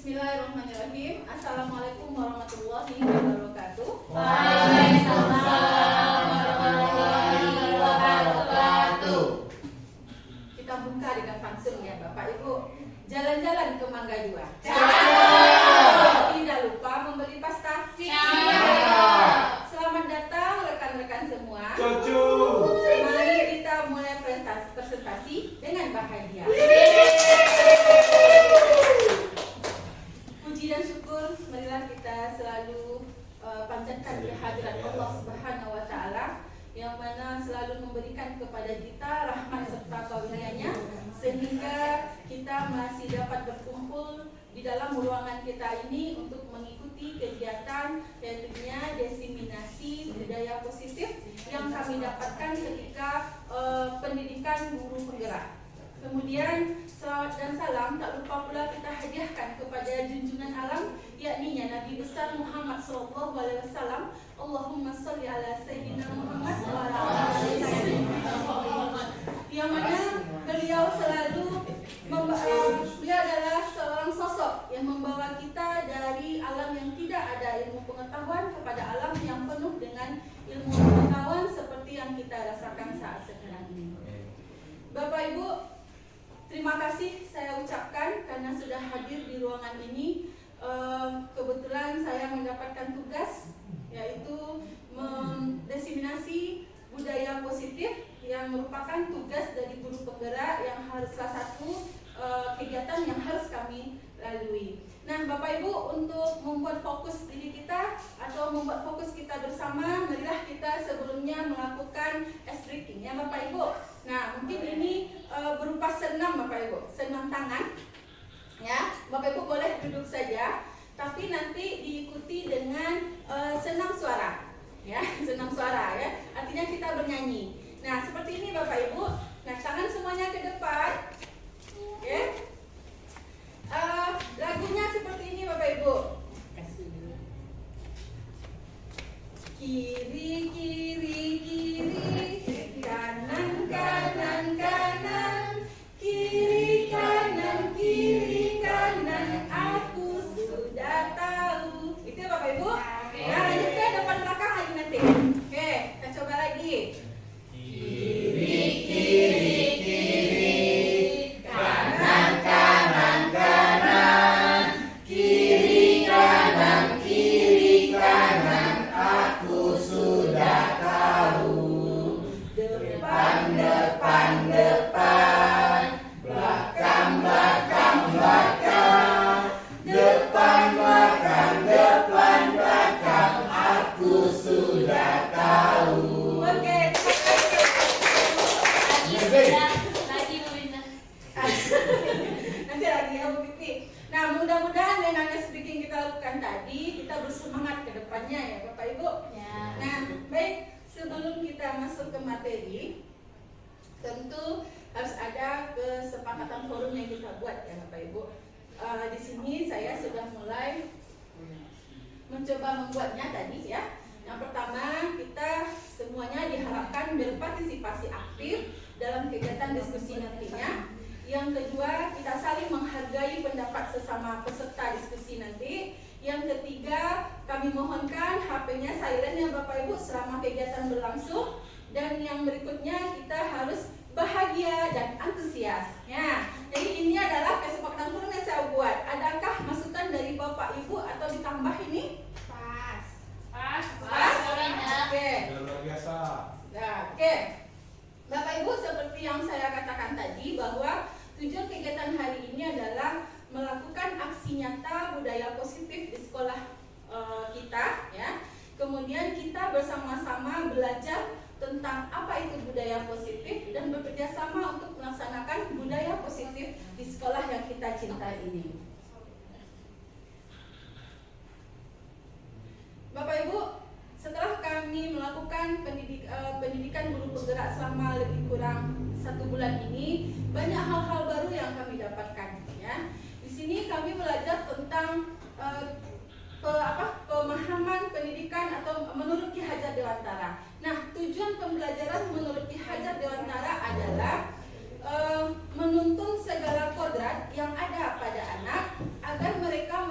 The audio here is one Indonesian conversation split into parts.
Bismillahirrahmanirrahim. Assalamualaikum warahmatullahi wabarakatuh. Waalaikumsalam warahmatullahi wabarakatuh. Kita buka dengan langsung ya Bapak Ibu. Jalan-jalan ke Mangga 2. Tidak lupa membeli pasta. Siap. Selamat datang rekan-rekan semua. Cucu. Mari kita mulai presentasi dengan bahagia. Puji dan syukur marilah kita selalu panjatkan kehadirat Allah Subhanahu wa taala yang mana selalu memberikan kepada kita rahmat serta karunia-Nya sehingga kita masih dapat berkumpul di dalam ruangan kita ini untuk mengikuti kegiatan yaitu diseminasi budaya positif yang kami dapatkan ketika pendidikan guru penggerak. Kemudian selawat dan salam tak lupa pula kita hadiahkan kepada junjungan alam yakni Nabi besar Muhammad sallallahu alaihi wasallam. Allahumma shalli ala sayyidina Muhammad wa ala ali sayyidina Muhammad. Yang mana beliau selalu beliau adalah seorang sosok yang membawa kita dari alam yang tidak ada ilmu pengetahuan kepada alam yang penuh dengan ilmu pengetahuan seperti yang kita rasakan saat sekarang ini. Bapak Ibu, terima kasih saya ucapkan karena sudah hadir di ruangan ini. Kebetulan saya mendapatkan tugas yaitu mendiseminasi budaya positif yang merupakan tugas dari guru penggerak yang harus salah satu kegiatan yang harus kami lalui. Nah, Bapak Ibu, untuk membuat fokus diri kita atau membuat fokus kita bersama, marilah kita sebelumnya melakukan ice breaking ya Bapak Ibu. Nah, mungkin ini berupa senam Bapak Ibu, senam tangan. Ya, Bapak Ibu boleh duduk saja, tapi nanti diikuti dengan senam suara. Ya, senam suara ya. Artinya kita bernyanyi. Nah, seperti ini Bapak Ibu. Nah, tangan semuanya ke depan. Ya. Lagunya seperti ini Bapak Ibu. Kiri kiri kiri, kanan kanan kanan, kiri kanan, aku sudah tahu. Itu ya Bapak Ibu. Nah, lanjut ke depan belakang lagi nanti. Oke, kita coba lagi. Kiri kiri kiri, kanan kanan kanan, kiri kanan, aku sudah tahu. Depan depan depan, belakang belakang belakang, depan belakang, aku sudah tahu. Oke. Lagi Bu Bina. Nanti lagi ya Bu Pipi. Nah, mudah-mudahan dengan speaking kita lakukan tadi kita bersemangat ke depannya ya Bapak Ibu. Ya. Nah, baik, sebelum kita masuk ke materi, tentu harus ada kesepakatan forum yang kita buat ya Bapak Ibu. Di sini saya sudah mulai mencoba membuatnya tadi ya. Yang pertama, kita semuanya diharapkan berpartisipasi aktif dalam kegiatan diskusi nantinya. Yang kedua, kita saling menghargai pendapat sesama peserta diskusi nanti. Yang ketiga, kami mohonkan HP-nya silent ya Bapak Ibu selama kegiatan berlangsung. Dan yang berikutnya, kita harus bahagia dan antusias. Ya, jadi ini adalah kesepakatan forum yang saya buat. Adakah masukan dari Bapak Ibu atau ditambah ini? Pas. Oke. Luar biasa. Nah, oke. Bapak Ibu, seperti yang saya katakan tadi bahwa tujuan kegiatan hari ini adalah melakukan aksi nyata budaya positif di sekolah kita ya. Kemudian kita bersama-sama belajar tentang apa itu budaya positif dan bekerja sama untuk melaksanakan budaya positif di sekolah yang kita cintai ini. Bapak Ibu, setelah kami melakukan pendidikan guru penggerak selama lebih kurang 1 bulan ini, banyak hal-hal baru yang kami dapatkan ya. Di sini kami belajar tentang pemahaman pendidikan atau menurut Ki Hajar Dewantara. Nah, tujuan pembelajaran menurut Ki Hajar Dewantara adalah menuntun segala kodrat yang ada pada anak agar mereka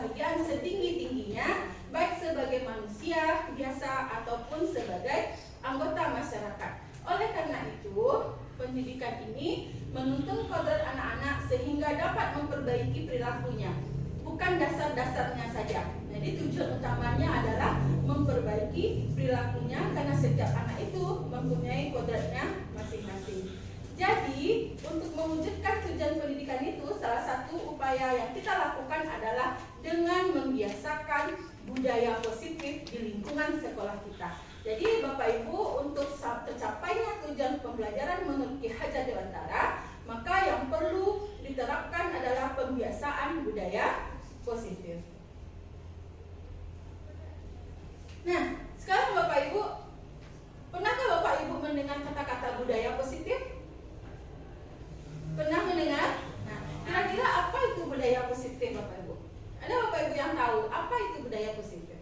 kebahagiaan setinggi-tingginya, baik sebagai manusia biasa ataupun sebagai anggota masyarakat. Oleh karena itu, pendidikan ini menuntun kodrat anak-anak sehingga dapat memperbaiki perilakunya, bukan dasar-dasarnya saja. Jadi tujuan utamanya adalah memperbaiki perilakunya karena setiap anak itu mempunyai kodratnya masing-masing. Jadi, untuk mewujudkan tujuan pendidikan itu, salah satu upaya yang kita lakukan adalah dengan membiasakan budaya positif di lingkungan sekolah kita. Jadi, Bapak Ibu, untuk tercapainya tujuan pembelajaran menurut Ki Hajar Dewantara, maka yang perlu diterapkan adalah pembiasaan budaya positif. Nah, sekarang Bapak Ibu, pernahkah Bapak Ibu mendengar kata-kata budaya positif? Pernah mendengar? Nah, kira-kira apa itu budaya positif, Bapak Ibu? Ada Bapak Ibu yang tahu apa itu budaya positif?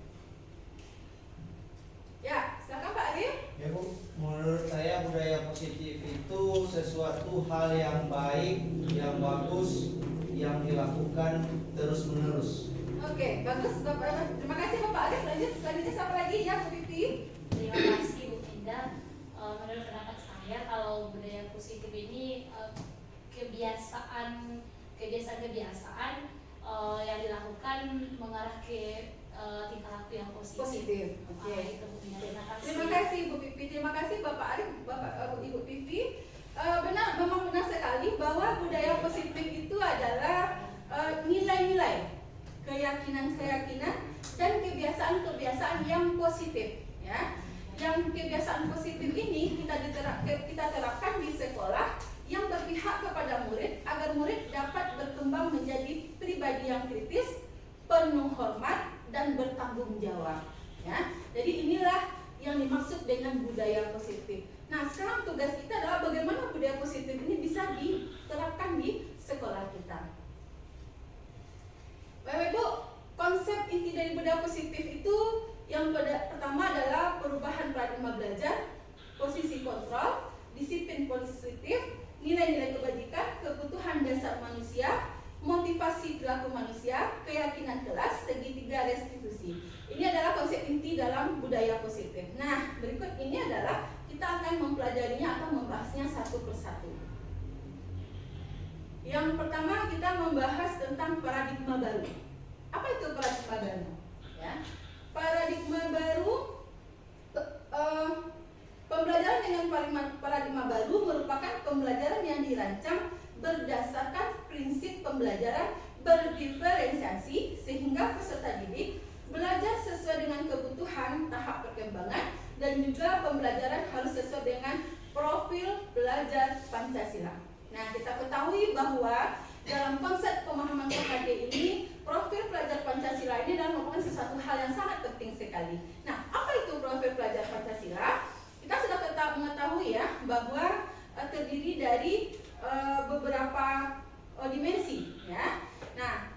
Ya, silakan Pak Arif. Ya Bu, menurut saya budaya positif itu sesuatu hal yang baik, yang bagus, yang dilakukan terus-menerus. Oke, bagus Bapak. Terima kasih Bapak Arif. Lanjut, selanjutnya siapa lagi ya, Bu Pipi? Terima kasih Bu Indah. Menurut pendapat saya, kalau budaya positif ini kebiasaan-kebiasaan yang dilakukan mengarah ke tingkah laku yang positif. Oke. Itu Bu Indah. Terima kasih. Terima kasih Bu Pipi. Terima kasih Bapak Arif, Ibu Pipi. Benar, memang benar sekali bahwa budaya positif itu adalah nilai-nilai, keyakinan-keyakinan dan kebiasaan-kebiasaan yang positif, ya. Yang kebiasaan positif ini kita terapkan di sekolah yang berpihak kepada murid agar murid dapat berkembang menjadi pribadi yang kritis, penuh hormat dan bertanggung jawab, ya. Jadi inilah yang dimaksud dengan budaya positif. Nah, sekarang tugas kita adalah bagaimana budaya positif ini bisa diterapkan di sekolah kita. Bapak Ibu, konsep inti dari budaya positif itu yang pertama adalah perubahan paradigma belajar, posisi kontrol, disiplin positif, nilai-nilai kebajikan, kebutuhan dasar manusia, motivasi perilaku manusia, keyakinan kelas, segitiga restitusi. Ini adalah konsep inti dalam budaya positif. Nah, berikut ini adalah kita akan mempelajarinya atau membahasnya satu persatu. Yang pertama kita membahas tentang paradigma baru. Apa itu paradigma baru? Ya, paradigma baru, pembelajaran dengan paradigma baru merupakan pembelajaran yang dirancang berdasarkan prinsip pembelajaran berdiferensiasi sehingga peserta didik belajar sesuai dengan kebutuhan tahap perkembangan dan juga pembelajaran harus sesuai dengan profil belajar Pancasila. Nah, kita ketahui bahwa dalam konsep pemahaman PKD ini, profil pelajar Pancasila ini adalah merupakan sesuatu hal yang sangat penting sekali. Nah, apa itu profil pelajar Pancasila? Kita sudah mengetahui ya bahwa terdiri dari beberapa dimensi, ya. Nah,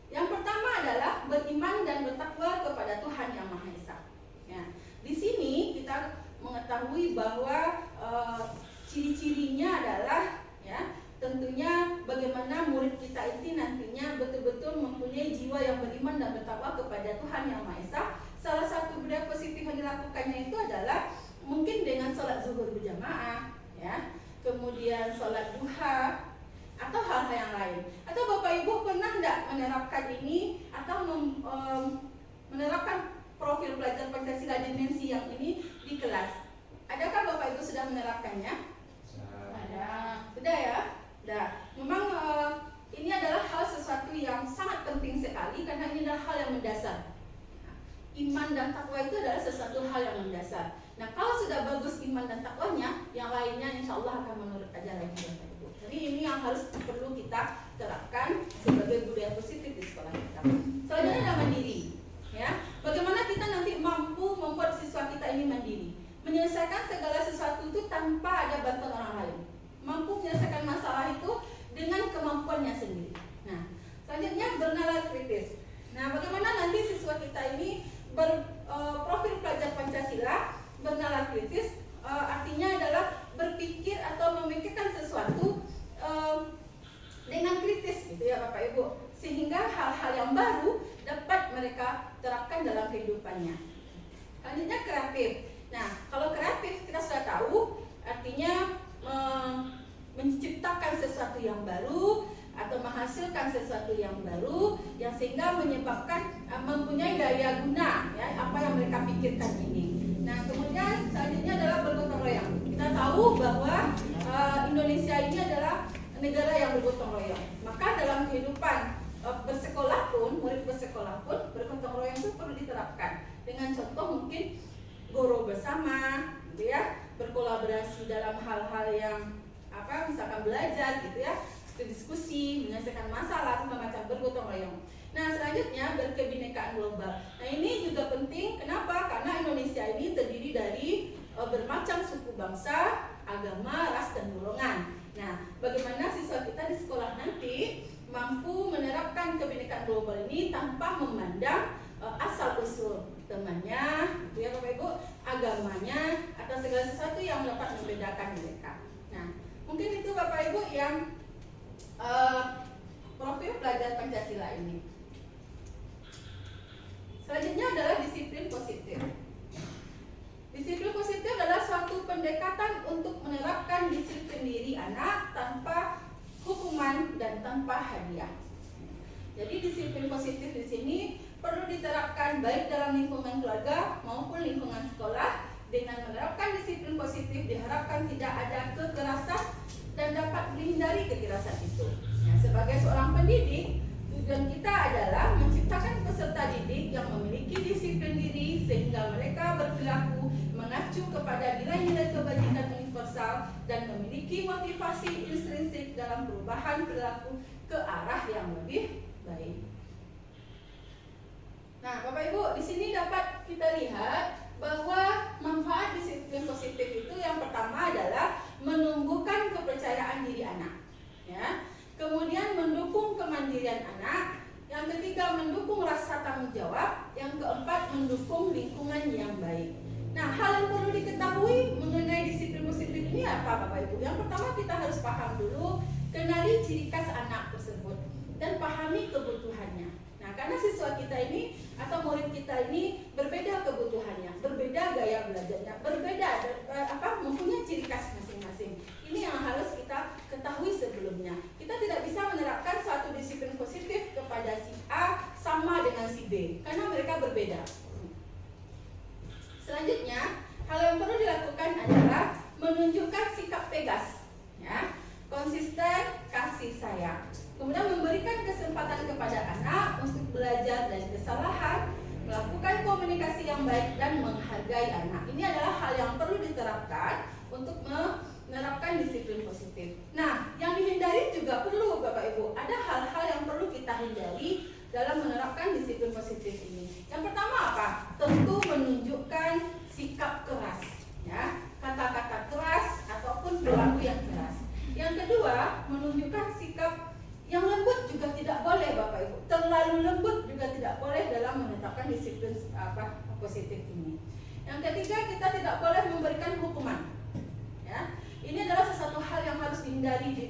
yang pertama adalah beriman dan bertakwa kepada Tuhan Yang Maha Esa. Ya, di sini kita mengetahui bahwa ciri-cirinya adalah, ya, tentunya bagaimana murid kita ini nantinya betul-betul mempunyai jiwa yang beriman dan bertakwa kepada Tuhan Yang Maha Esa. Salah satu budaya positif yang dilakukannya itu adalah mungkin dengan sholat zuhur berjamaah, ya, kemudian sholat duha, atau hal-hal yang lain. Atau Bapak Ibu pernah tidak menerapkan ini atau menerapkan profil pelajar Pancasila dimensi yang ini di kelas? Adakah Bapak Ibu sudah menerapkannya? Ada. Sudah ya? Sudah. Memang ini adalah hal sesuatu yang sangat penting sekali karena ini adalah hal yang mendasar. Iman dan takwa itu adalah sesuatu hal yang mendasar. Nah, kalau sudah bagus iman dan takwanya, yang lainnya insya Allah akan menurut aja lagi Bapak Ibu. Jadi ini yang harus perlu kita terapkan sebagai budaya positif di sekolah kita. Selanjutnya adalah mandiri. Ya, bagaimana kita nanti mampu membuat siswa kita ini mandiri, menyelesaikan segala sesuatu itu tanpa ada bantuan orang lain, mampu menyelesaikan masalah itu dengan kemampuannya sendiri. Nah, selanjutnya bernalar kritis. Nah, bagaimana nanti siswa kita ini berprofil pelajar Pancasila, bernalar kritis, artinya adalah berpikir atau memikirkan sesuatu dengan kritis, gitu ya Bapak Ibu, sehingga hal-hal yang baru dapat mereka terapkan dalam kehidupannya. Selanjutnya kreatif. Nah, kalau kreatif kita sudah tahu artinya menciptakan sesuatu yang baru atau menghasilkan sesuatu yang baru yang sehingga menyebabkan mempunyai daya guna ya apa yang mereka pikirkan ini. Nah, kemudian selanjutnya adalah bergotong royong. Kita tahu bahwa Indonesia ini adalah negara yang bergotong royong. Maka dalam kehidupan bersekolah pun, murid bersekolah pun bergotong royong itu perlu diterapkan. Dengan contoh mungkin guru bersama, gitu ya, berkolaborasi dalam hal-hal yang misalkan belajar, gitu ya, diskusi, menyelesaikan masalah, segala macam, bergotong royong. Nah, selanjutnya berkebinekaan global. Nah, ini juga penting. Kenapa? Karena Indonesia ini terdiri dari bermacam suku bangsa, agama, ras, dan golongan. Nah, bagaimana siswa kita di sekolah nanti mampu menerapkan kebinekaan global ini tanpa memandang asal usul temannya, gitu ya Bapak Ibu, agamanya, atau segala sesuatu yang dapat membedakan mereka. Nah, mungkin itu Bapak Ibu yang profil pelajar Pancasila ini. Selanjutnya adalah disiplin positif. Disiplin positif adalah suatu pendekatan untuk menerapkan disiplin diri anak tanpa hukuman dan tanpa hadiah. Jadi disiplin positif di sini perlu diterapkan baik dalam lingkungan keluarga maupun lingkungan sekolah. Dengan menerapkan disiplin positif diharapkan tidak ada kekerasan dan dapat dihindari kekerasan itu. Nah, sebagai seorang pendidik, tujuan kita adalah menciptakan peserta didik yang memiliki disiplin diri sehingga mereka berperilaku mengacu kepada nilai-nilai kebajikan universal dan memiliki motivasi intrinsik dalam perubahan perilaku ke arah yang lebih baik. Nah, Bapak Ibu, di sini dapat kita lihat bahwa manfaat disiplin positif itu yang pertama adalah menumbuhkan kepercayaan diri anak, ya. Kemudian mendukung kemandirian anak. Yang ketiga mendukung rasa tanggung jawab. Yang keempat mendukung lingkungan yang baik. Nah, hal yang perlu diketahui mengenai disiplin positif ini apa Bapak Ibu? Yang pertama kita harus paham dulu, kenali ciri khas anak tersebut dan pahami kebutuhannya. Nah, karena siswa kita ini atau murid kita ini berbeda kebutuhannya, berbeda gaya belajarnya, berbeda mempunyai ciri khas masing-masing. Ini yang harus kita ketahui sebelumnya. Kita tidak bisa menerapkan suatu disiplin positif kepada si A sama dengan si B karena mereka berbeda. Selanjutnya, hal yang perlu dilakukan adalah menunjukkan sikap tegas, ya, konsisten, kasih sayang. Kemudian memberikan kesempatan kepada anak untuk belajar dari kesalahan, melakukan komunikasi yang baik dan menghargai anak. Ini adalah hal yang perlu diterapkan untuk menerapkan disiplin positif. Nah, yang dihindari juga perlu Bapak Ibu. Ada hal-hal yang perlu kita hindari dalam menerapkan disiplin positif ini. Yang pertama apa? Tentu menunjukkan sikap keras, ya, kata-kata keras ataupun perilaku yang keras. Yang kedua, menunjukkan sikap yang lembut juga tidak boleh Bapak Ibu. Terlalu lembut juga tidak boleh dalam menetapkan disiplin positif ini. Yang ketiga, kita tidak boleh memberikan hukuman. Ya, ini adalah sesuatu hal yang harus dihindari di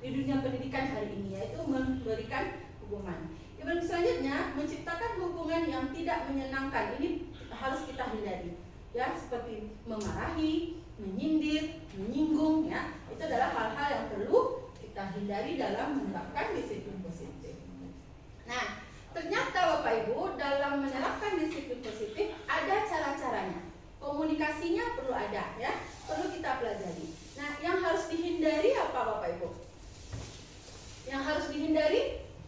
dunia pendidikan hari ini, yaitu memberikan hukuman. Yang selanjutnya, menciptakan hubungan yang tidak menyenangkan. Ini harus kita hindari. Ya, seperti memarahi, menyindir, menyinggung, ya. Itu adalah hal-hal yang perlu kita hindari dalam menerapkan disiplin positif. Nah, ternyata Bapak Ibu dalam menerapkan disiplin positif ada cara-caranya. Komunikasinya perlu ada, ya, perlu kita pelajari. Nah, yang harus dihindari apa Bapak Ibu? Yang harus dihindari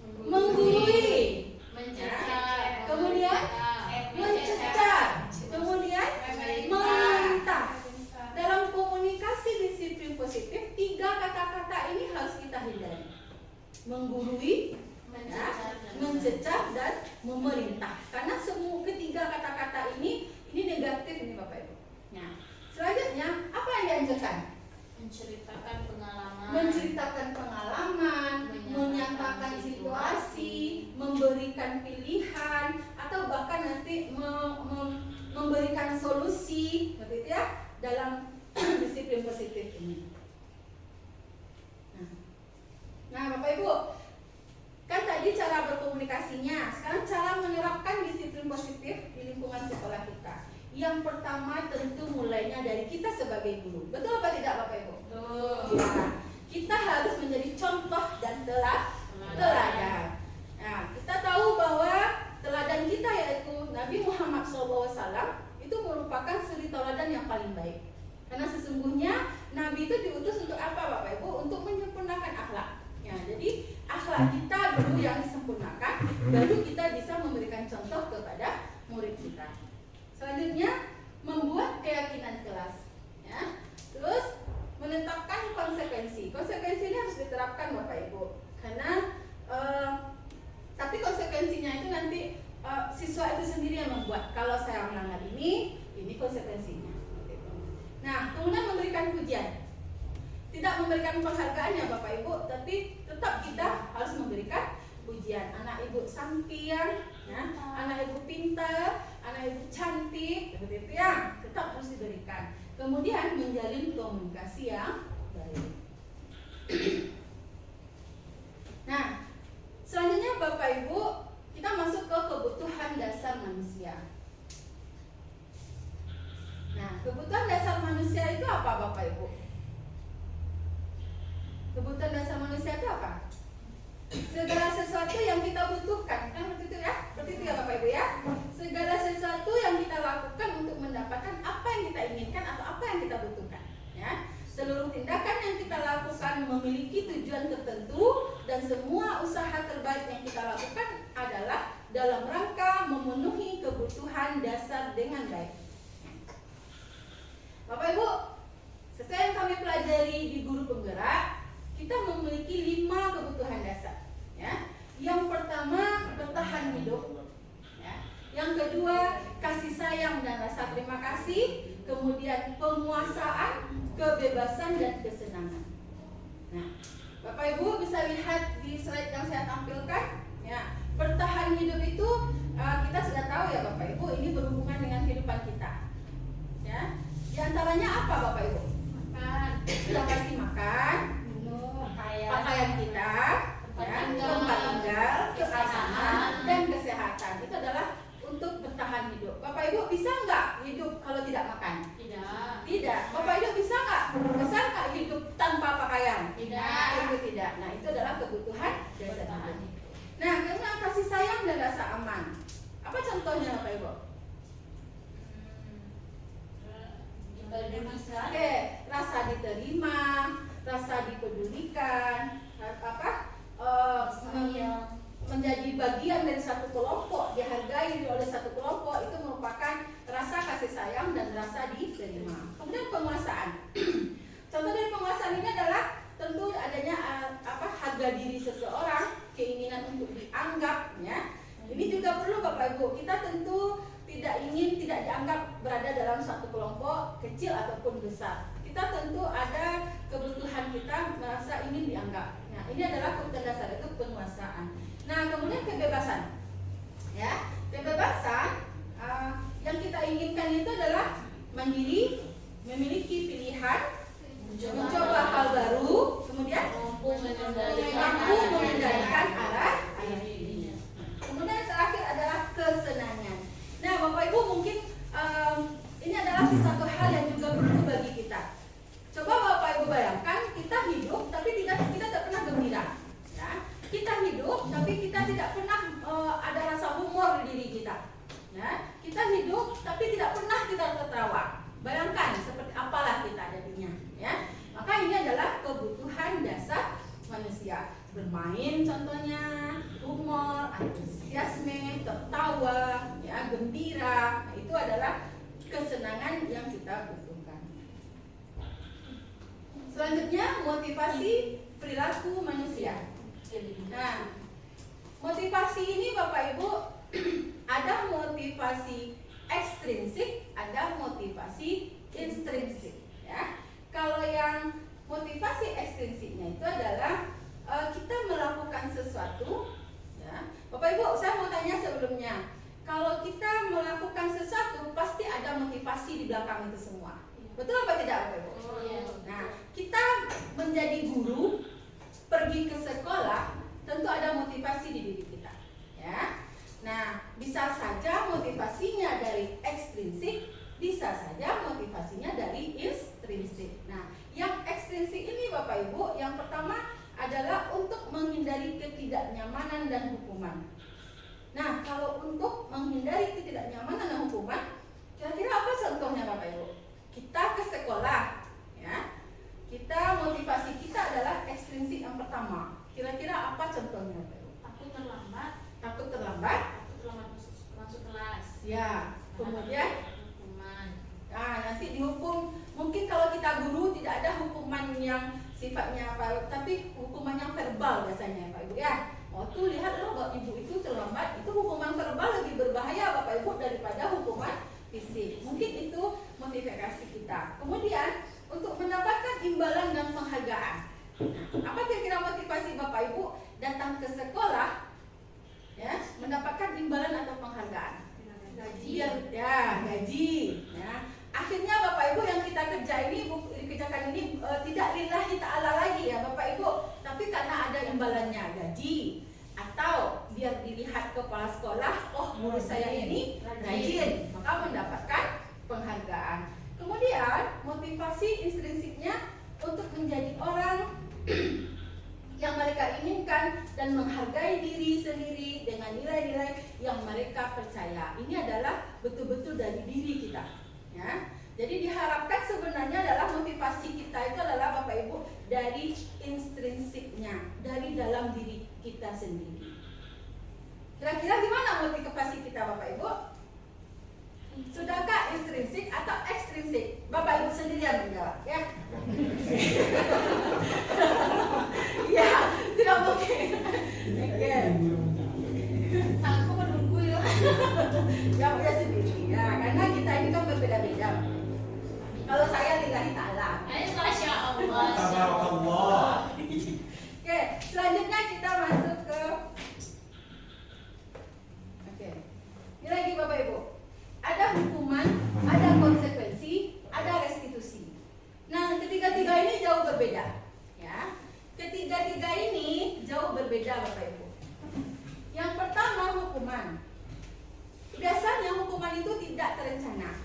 menggurui, mencecar, kemudian mencecar, kemudian meminta. Dalam komunikasi disiplin positif, 3 kata-kata ini harus kita hindari: menggurui, mencecar, dan memerintah. Karena semua ketiga kata-kata ini negatif ini Bapak Ibu. Nah, selanjutnya apa yang dianjurkan? Menceritakan pengalaman, menyatakan situasi, memberikan pilihan, atau bahkan nanti memberikan solusi, seperti itu ya, dalam disiplin positif ini. Nah, Bapak Ibu, kan tadi cara cara berkomunikasinya. Sekarang cara menerapkan disiplin positif di lingkungan sekolah kita. Yang pertama tentu mulainya dari kita sebagai guru. Betul apa tidak Bapak Ibu? Betul. Ya. Kita harus menjadi contoh dan teladan. Nah, kita tahu bahwa teladan kita yaitu Nabi Muhammad SAW itu merupakan suri teladan yang paling baik. Karena sesungguhnya Nabi itu diutus untuk apa Bapak Ibu? Untuk menyempurnakan akhlak. Ya, jadi akhlak kita dulu yang disempurnakan, baru kita bisa memberikan contoh kepada murid kita. Selanjutnya membuat keyakinan kelas. Ya. Terus menetapkan konsekuensi. Konsekuensi ini harus diterapkan Bapak Ibu. Karena tapi konsekuensinya itu nanti siswa itu sendiri yang membuat. Kalau saya melanggar ini konsekuensinya. Nah, kemudian memberikan pujian. Tidak memberikan penghargaan ya Bapak Ibu, tapi tetap kita harus memberikan pujian. Anak ibu sampian, ya, anak ibu pintar, anak ibu cantik, seperti itu ya, tetap harus diberikan. Kemudian menjalin komunikasi yang baik. Nah, selanjutnya Bapak Ibu, kita masuk ke kebutuhan dasar manusia. Nah, kebutuhan dasar manusia itu apa Bapak Ibu? Kebutuhan dasar manusia itu apa? Segala sesuatu yang kita butuhkan, kan begitu ya? Begitu ya Bapak Ibu ya? Segala sesuatu yang kita lakukan untuk mendapatkan apa yang kita inginkan atau apa yang kita butuhkan, ya. Seluruh tindakan yang kita lakukan memiliki tujuan tertentu dan semua usaha terbaik yang kita lakukan adalah dalam rangka memenuhi kebutuhan dasar dengan baik. Bapak Ibu, sesuai yang kami pelajari di guru penggerak, kita memiliki 5 kebutuhan dasar. Ya. Yang pertama bertahan hidup. Ya. Yang kedua kasih sayang dan rasa terima kasih. Kemudian penguasaan, kebebasan dan kesenangan. Nah, Bapak Ibu bisa lihat di slide yang saya tampilkan. Ya, bertahan hidup itu kita sudah tahu ya Bapak Ibu, ini berhubungan dengan kehidupan kita. Ya, di antaranya apa Bapak Ibu? Makan. Sudah pasti makan, pakaian kita, ya, tempat tinggal, keamanan dan kesehatan. Itu adalah untuk bertahan hidup. Bapak Ibu bisa nggak hidup kalau tidak makan? Tidak. Bapak Ibu bisa nggak hidup tanpa pakaian? Tidak. Itu tidak. Nah, itu adalah kebutuhan dasar hidup. Nah, karena kasih sayang dan rasa aman. Apa contohnya Bapak Ibu? Oke, rasa diterima, rasa dipedulikan, menjadi bagian dari satu kelompok, dihargai oleh satu kelompok, itu merupakan rasa kasih sayang dan rasa diterima. Kemudian penguasaan. Contoh dari penguasaan ini adalah tentu adanya harga diri seseorang, keinginan untuk dianggap, ya. Ini juga perlu Bapak Ibu. Kita tentu tidak dianggap berada dalam satu kelompok kecil ataupun besar. Kita tentu ada kebutuhan kita merasa ingin dianggap. Nah, ini adalah kebutuhan dasar, itu penguasaan. Nah, kemudian kebebasan. Ya, kebebasan yang kita inginkan itu adalah mandiri, memiliki pilihan, mencoba hal baru, kemudian mampu mengendalikan arah dirinya. Kemudian terakhir adalah kesenangan. Nah, Bapak Ibu mungkin ini adalah satu hal yang juga perlu bagi kita. Coba Bapak Ibu bayangkan, kita hidup tapi kita tidak pernah gembira. Ya. Kita hidup tapi kita tidak pernah ada rasa humor di diri kita. Ya. Kita hidup tapi tidak pernah kita tertawa. Bayangkan seperti apalah kita jadinya. Ya. Maka ini adalah kebutuhan dasar manusia. Bermain contohnya, humor, antusiasme, tertawa, ya, gembira. Nah, itu adalah kesenangan yang kita butuhkan. Selanjutnya motivasi perilaku manusia. Nah, motivasi ini Bapak Ibu ada motivasi ekstrinsik, ada motivasi intrinsik. Ya, kalau yang motivasi ekstrinsiknya itu adalah kita melakukan sesuatu. Ya, Bapak Ibu, saya mau tanya sebelumnya. Kalau kita melakukan sesuatu pasti ada motivasi di belakang itu semua. Betul apa tidak Bapak Ibu? Nah, kita menjadi guru, pergi ke sekolah, tentu ada motivasi di diri kita. hukuman. Nah, kalau untuk menghindari ketidaknyamanan dan hukuman, kira-kira apa contohnya Bapak Ibu? Kita ke sekolah, ya. Kita motivasi kita adalah ekstrinsik yang pertama. Kira-kira apa contohnya Bapak Ibu? Takut terlambat. Takut terlambat. Takut terlambat masuk kelas. Ya. Kemudian, hukuman. nah nanti dihukum. Mungkin kalau kita guru tidak ada hukuman yang sifatnya apa, tapi hukuman yang verbal biasanya Pak Ibu ya. Waktu lihat loh Bapak Ibu itu terlambat, itu hukuman verbal lebih berbahaya Bapak Ibu daripada hukuman fisik. Mungkin itu motivasi kita. Kemudian untuk mendapatkan imbalan dan penghargaan. Apa kira-kira motivasi Bapak Ibu datang ke sekolah ya, mendapatkan imbalan atau penghargaan? Gaji. Ya, gaji ya. Akhirnya Bapak Ibu yang kita kerjakan ini tidak lillahi ta'ala lagi ya Bapak Ibu, tapi karena ada imbalannya, gaji, atau biar dilihat kepala sekolah, oh guru saya ini rajin, maka mendapatkan penghargaan. Kemudian motivasi intrinsiknya untuk menjadi orang yang mereka inginkan dan menghargai diri sendiri dengan nilai-nilai yang mereka percaya. Ini adalah betul-betul dari diri kita, ya. Jadi diharapkan sebenarnya adalah motivasi kita itu adalah Bapak Ibu dari intrinsiknya, dari dalam diri kita sendiri. Kira-kira gimana motivasi kita Bapak Ibu? Sudahkah intrinsik atau ekstrinsik? Bapak Ibu sendiri yang menjawab ya. Ya, tidak mungkin. Oke. Aku menunggu ya. Jawab ya sendiri ya, karena kita ini kan berbeda-beda. Kalau saya lillahi ta'ala. Masya Allah. Tabarakallah. Oke, selanjutnya kita masuk ke ini lagi Bapak Ibu. Ada hukuman, ada konsekuensi, ada restitusi. Nah, ketiga-tiga ini jauh berbeda, ya. Ketiga-tiga ini jauh berbeda Bapak Ibu. Yang pertama hukuman. Biasanya hukuman itu tidak terencana,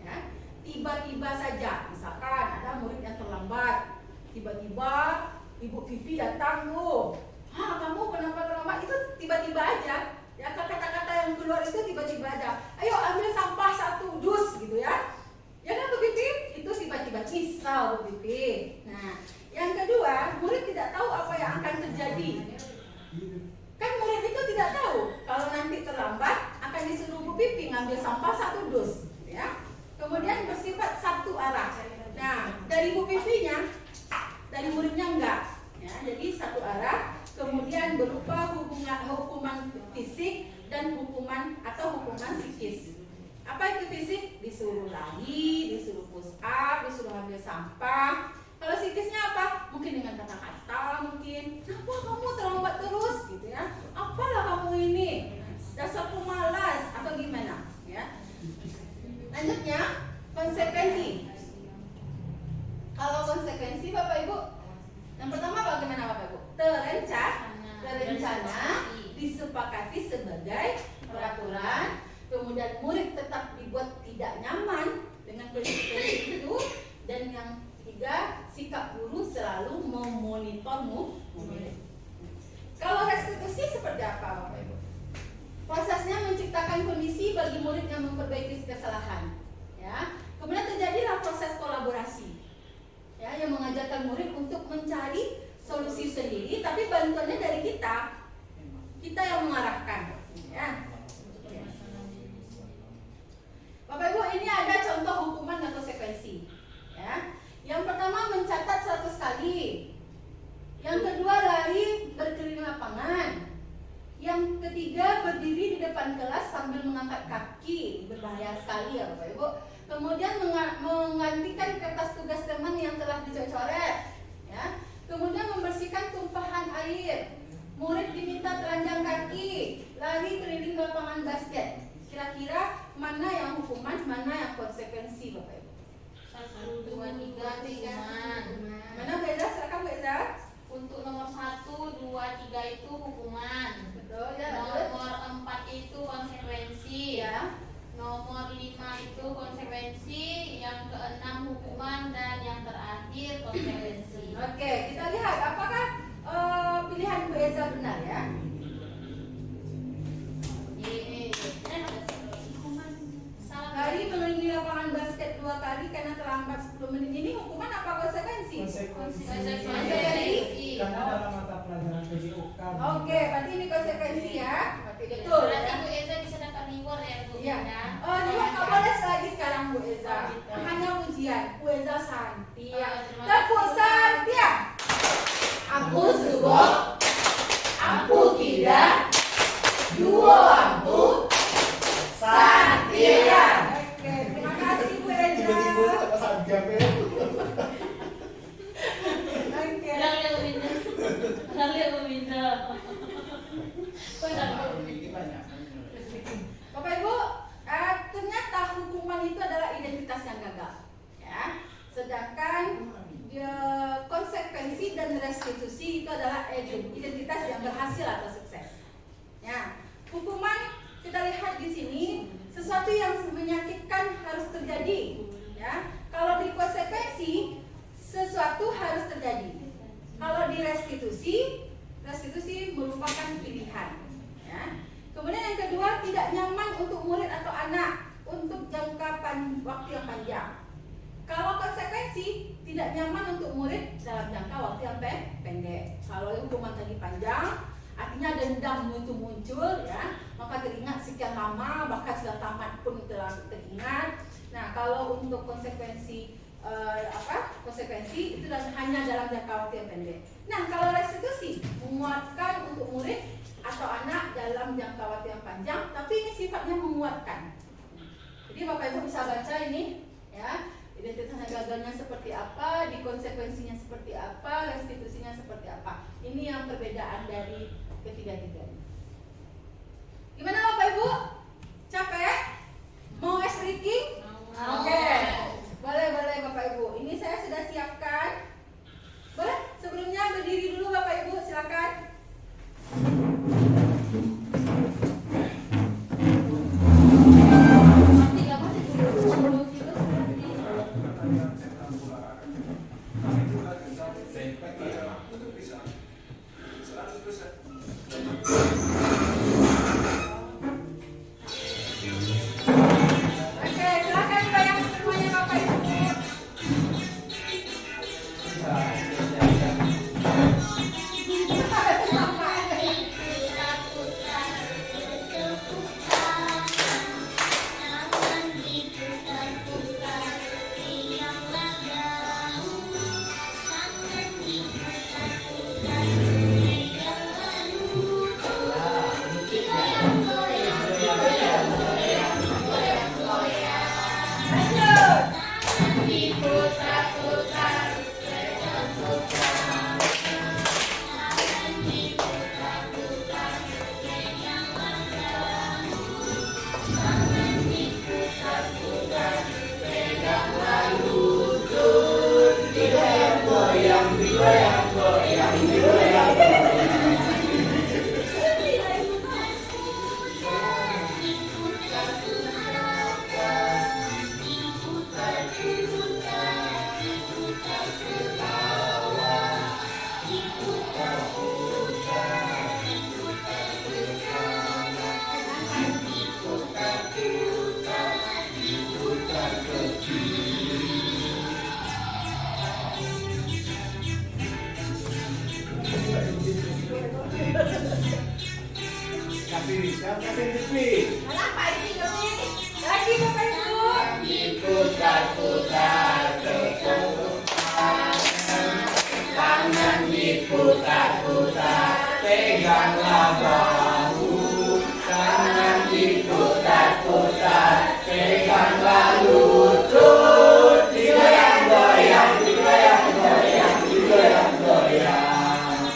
ya. Tiba-tiba saja, misalkan ada murid yang terlambat, tiba-tiba Ibu Vivi datang tuh, kamu kenapa terlambat? Itu tiba-tiba aja, ya, kata-kata yang keluar itu tiba-tiba aja. Ayo ambil sampah 1 dus gitu ya. Ya kan Bu Vivi? Itu tiba-tiba kisah Bu Vivi. Nah, yang kedua, murid tidak tahu apa yang akan terjadi. Kan murid itu tidak tahu kalau nanti terlambat akan disuruh Bu Vivi ngambil sampah 1 dus, ya. Kemudian bersifat satu arah. Nah, dari Bu Vivi-nya, dari muridnya enggak, ya. Jadi satu arah. Kemudian berupa hukuman fisik dan hukuman atau hukuman psikis. Apa itu fisik? Disuruh lari, disuruh push up, disuruh ambil sampah. Kalau psikisnya apa? Mungkin dengan kata-kata, mungkin kenapa kamu terlambat terus, gitu ya? Apalah kamu ini? Dasar pemalas atau gimana? Ya. Lanjutnya konsekuensi. Kalau konsekuensi Bapak Ibu, yang pertama bagaimana Bapak Ibu? Terencana, disepakati sebagai peraturan, kemudian murid tetap dibuat tidak nyaman dengan konsekuensi itu, dan yang ketiga sikap guru selalu memonitormu. Kalau restitusi seperti apa Bapak Ibu? Prosesnya menciptakan kondisi bagi murid yang memperbaiki kesalahan, ya. Kemudian terjadilah proses kolaborasi, ya, yang mengajarkan murid untuk mencari solusi sendiri, tapi bantuannya dari kita yang mengarahkan, ya. Bapak Ibu, ini ada contoh hukuman dan konsekuensi, ya. Yang pertama mencatat 100 kali, yang kedua lari berkeliling lapangan, yang ketiga berdiri di depan kelas sambil mengangkat kaki, berbahaya sekali ya Bapak Ibu. Kemudian menggantikan kertas tugas teman yang telah dicoret, ya. Kemudian membersihkan tumpahan air. Murid diminta telanjang kaki, lari keliling lapangan basket. Kira-kira mana yang hukuman, mana yang konsekuensi Bapak Ibu? 1, 2, 3 hukuman. Mana Beza? Silakan Beza. Untuk nomor 1, 2, 3 itu hukuman. Betul ya. Betul. Nomor 4 itu konsekuensi. Ya. Nomor 5 itu konsekuensi, yang ke-6 hukuman, dan yang terakhir konsekuensi. Oke, kita lihat apakah pilihan Bu Eza benar ya. Konsekuensi. Karena dalam mata pelajaran PJOK. Oke, berarti ini konsekuensi ya. Berarti betul. Berarti Ya. Bu Eza bisa dapat reward ya Bu. Iya. Ya. Oh, juga nggak boleh lagi sekarang Bu Eza. Oh, gitu. Hanya ujian. Bu Eza Santia. Oh, terima Tepuk kasih. Santia. Aku subok. Aku tidak. Duo aku. Santia. Oke, terima kasih Bu Eza. Tiba-tiba apa saja Oke. Lihat meminta. Bapak Ibu, ternyata hukuman itu adalah identitas yang gagal, ya. Sedangkan konsekuensi dan restitusi itu adalah identitas yang berhasil atau sukses. Ya, hukuman kita lihat di sini sesuatu yang menyakitkan harus terjadi, ya. Kalau di konsekuensi sesuatu harus terjadi. Kalau di restitusi merupakan pilihan, ya. Kemudian yang kedua, tidak nyaman untuk murid atau anak untuk jangka waktu yang panjang. Kalau konsekuensi, tidak nyaman untuk murid dalam jangka waktu yang pendek. Kalau hukuman tadi panjang, artinya dendam muncul, ya, maka teringat sekian lama, bahkan sudah tamat pun teringat. Nah, kalau untuk konsekuensi itu hanya dalam jangka waktu yang pendek. Nah, kalau restitusi menguatkan untuk murid atau anak dalam jangka waktu yang panjang, tapi ini sifatnya menguatkan. Jadi Bapak Ibu bisa baca ini, ya, identitas gagalnya seperti apa, di konsekuensinya seperti apa, restitusinya seperti apa. Ini yang perbedaan dari ketiga-tiganya. Gimana Bapak Ibu? Capek? Mau ice breaking? Oke. Boleh Bapak Ibu. Ini saya sudah siapkan. Boleh? Sebelumnya berdiri dulu Bapak Ibu, silakan. Oke, silakan dibayang semuanya Bapak Ibu. Kenapa ini lebih? Lagi Bapak Ibu. Peganglah bahu, tangan diputar-putar, peganglah lutut, digoyang-goyang, digoyang-goyang, digoyang-goyang.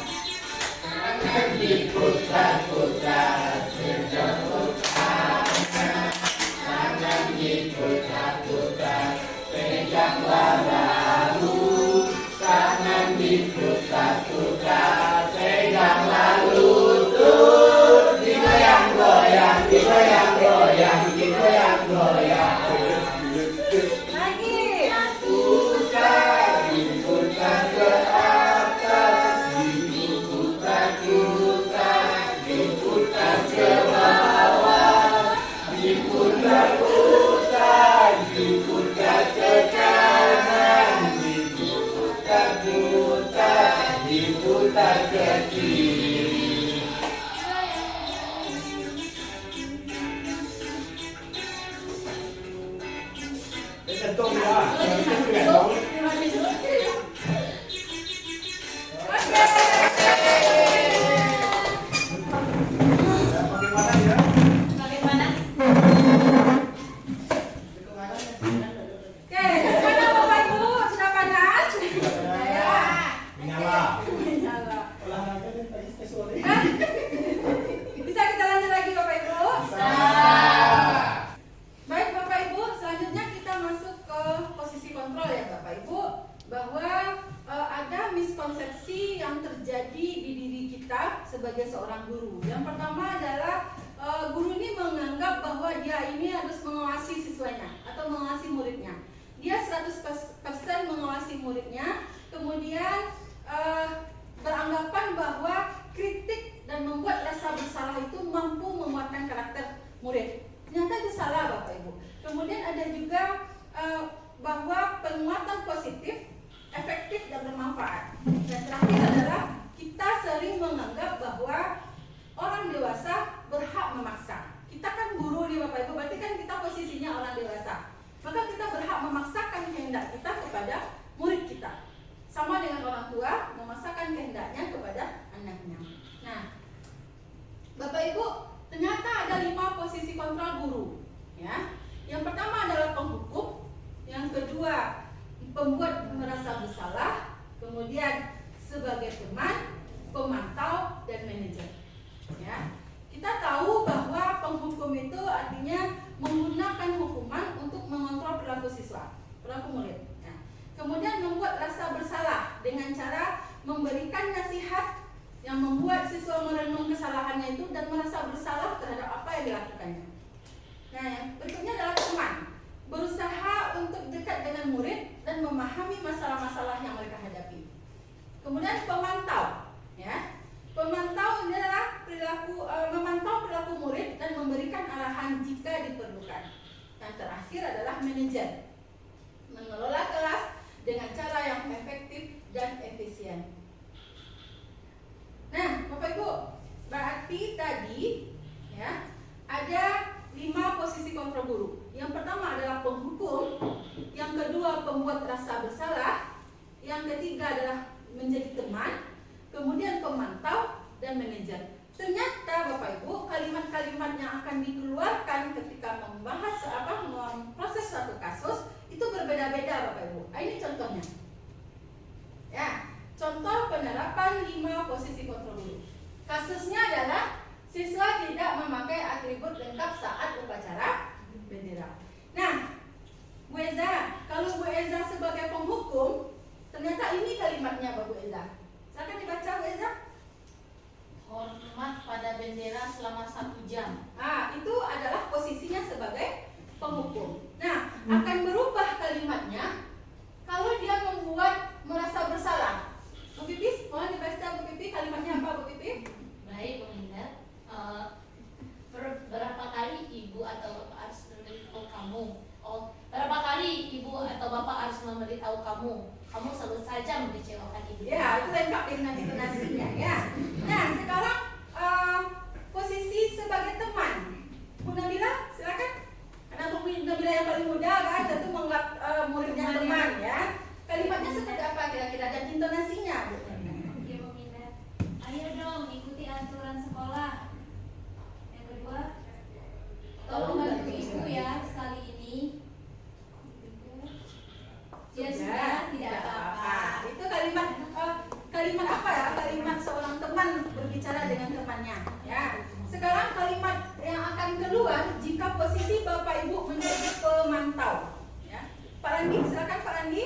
Tangan diputar-putar, peganglah tangan diputar-putar, peganglah bahu, tangan diputar-putar, peganglah lutut. Itu ya. Itu ya. Bagaimana ya? Bagaimana? Oke, bagaimana Bapak Ibu? Sudah panas? Ya. Menyala. Menyala. Olahraga dan tadi sore. Bisa kita lanjut lagi Bapak Ibu? Bisa. Baik Bapak Ibu, selanjutnya kita masuk ke posisi kontrol ya Bapak Ibu, bahwa ada miskonsepsi yang terjadi di diri kita sebagai seorang guru. Yang pertama adalah guru ini menganggap bahwa dia ini harus mengawasi siswanya atau mengawasi muridnya. Dia 100% mengawasi muridnya, kemudian beranggapan bahwa kritik dan membuat rasa bersalah itu mampu menguatkan karakter murid. Ternyata itu salah Bapak Ibu. Kemudian ada juga bahwa penguatan positif, efektif dan bermanfaat. Dan terakhir adalah kita sering menganggap bahwa orang dewasa berhak memaksa. Kita kan guru nih Bapak Ibu, berarti kan kita posisinya orang dewasa. Maka kita berhak memaksakan kehendak kita kepada murid kita. Sama dengan orang tua memaksakan kehendaknya kepada anaknya. Nah, Bapak Ibu, ternyata ada 5 posisi kontrol guru. Ya, yang pertama adalah penghukum, yang kedua pembuat merasa bersalah, kemudian sebagai teman, pemantau dan manajer. Ya, kita tahu bahwa penghukum itu artinya menggunakan hukuman untuk mengontrol perilaku siswa, perilaku murid. Nah, kemudian membuat rasa bersalah dengan cara memberikan nasihat yang membuat siswa merenung kesalahannya itu dan merasa bersalah terhadap apa yang dilakukannya. Nah, yang berikutnya adalah teman, berusaha untuk dekat dengan murid dan memahami masalah-masalah yang mereka hadapi. Kemudian pemantau, ya, pemantau ini adalah memantau perilaku murid dan memberikan arahan jika diperlukan. Yang terakhir adalah manajer, mengelola kelas dengan cara yang efektif dan efisien. Nah, Bapak Ibu, berarti tadi ya ada 5 posisi kontrol guru. Yang pertama adalah penghukum, yang kedua pembuat rasa bersalah, yang ketiga adalah menjadi teman, kemudian pemantau dan manajer. Ternyata Bapak Ibu, kalimat-kalimat yang akan dikeluarkan ketika membahas memproses suatu kasus itu berbeda-beda Bapak Ibu. Ini contohnya. Ya, contoh penerapan 5 posisi kontrol guru. Kasusnya adalah siswa tidak memakai atribut lengkap saat upacara bendera. Nah, Bu Eza, kalau Bu Eza sebagai penghukum, ternyata ini kalimatnya Bu Eza. Silakan dibaca Bu Eza. Hormat pada bendera selama 1 jam. Nah, itu adalah posisinya sebagai penghukum. Nah, akan berubah kalimatnya kalau dia membuat merasa bersalah. Bu Pipi, mohon dibaca Bu Pipi, kalimatnya apa Bu Pipi? Baik, Bu Linda. Berapa kali ibu atau bapak harus memberitahu kamu? Berapa kali ibu atau bapak harus memberitahu kamu? Kamu selalu saja mengecewakan ibu. Ya, itu lengkap dengan intonasinya ya. Nah, sekarang posisi sebagai teman. Bu Nabila, silakan. Karena Bu Nabila yang paling muda kan, tentu menganggap muridnya teman ya. Kalimatnya seperti apa kira-kira dan intonasinya? Oke, Bu Minda. Ayo dong ikuti aturan sekolah. Yang kedua, tolong bantu ibu ya sekali ini. Ya sudah, tidak apa-apa. Itu kalimat apa ya? Kalimat seorang teman berbicara dengan temannya. Ya. Sekarang kalimat yang akan keluar jika posisi Bapak Ibu menjadi pemantau. Ya. Pak Randi, silakan Pak Randi.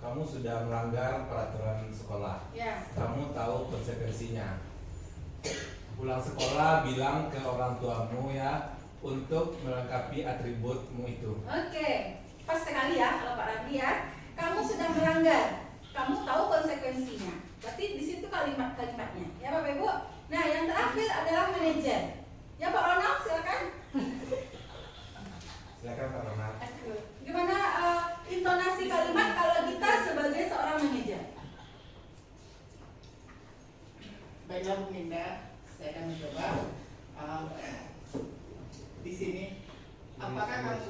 Kamu sudah melanggar peraturan sekolah. Ya. Kamu tahu konsekuensinya. Pulang sekolah bilang ke orang tuamu ya untuk melengkapi atributmu itu. Oke. Pas sekali ya kalau Pak Randi ya. Kamu sudah melanggar. Kamu tahu konsekuensinya. Berarti di situ kalimat-kalimatnya. Ya Bapak Ibu. Nah, yang terakhir adalah manajer. Ya Pak Ronald, silakan. Silakan Pak Ronald. Gimana intonasi kalimat kalau kita sebagai seorang manajer? Baiklah Bu Minda, saya akan mencoba. Di sini, apakah kamu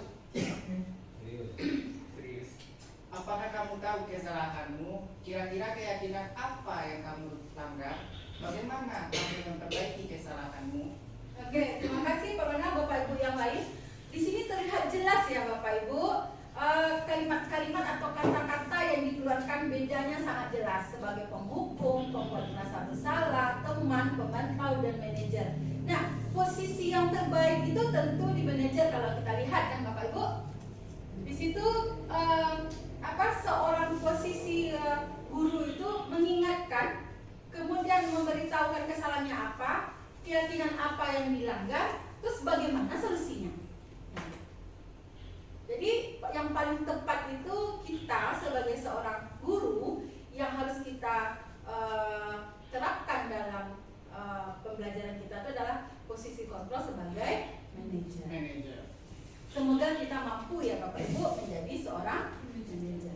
kesalahanmu, kira-kira keyakinan apa yang kamu langgar? Bagaimana kamu memperbaiki kesalahanmu? Oke, terima kasih Pak Ronald, Bapak Ibu yang lain. Di sini terlihat jelas ya Bapak Ibu, kalimat-kalimat atau kata-kata yang dikeluarkan bedanya sangat jelas sebagai penghukum, pembuat merasa bersalah, teman, pemantau, dan manajer. Nah, posisi yang terbaik itu tentu di manajer kalau kita lihat kan Bapak Ibu. Di situ seorang posisi guru itu mengingatkan, kemudian memberitahukan kesalahannya apa, keyakinan apa yang dilanggar, terus bagaimana solusinya. Jadi yang paling tepat itu kita sebagai seorang guru yang harus kita terapkan dalam pembelajaran kita itu adalah posisi kontrol sebagai manajer. Semoga kita mampu ya Bapak Ibu menjadi seorang manajer.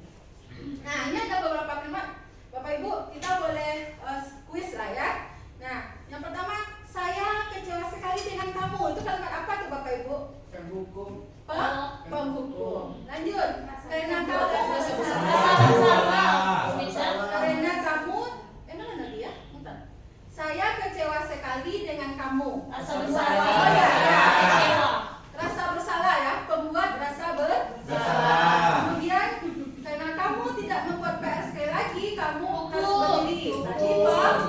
Nah, ini ada beberapa kalimat Bapak Ibu, kita boleh kuis lah ya. Nah, yang pertama, saya kecewa sekali dengan kamu. Itu kalimat apa tuh Bapak Ibu? Penghukum. Penghukum. Lanjut. Karena kau karena kamu mana lagi ya? Bentar. Saya kecewa sekali dengan kamu. Rasa bersalah. Oh ya. Kecewa. Rasa bersalah ya, pembuat rasa Bersalah. Kemudian karena kamu tidak membuat PR sekali lagi, kamu harus Hukum. berdiri. Tadi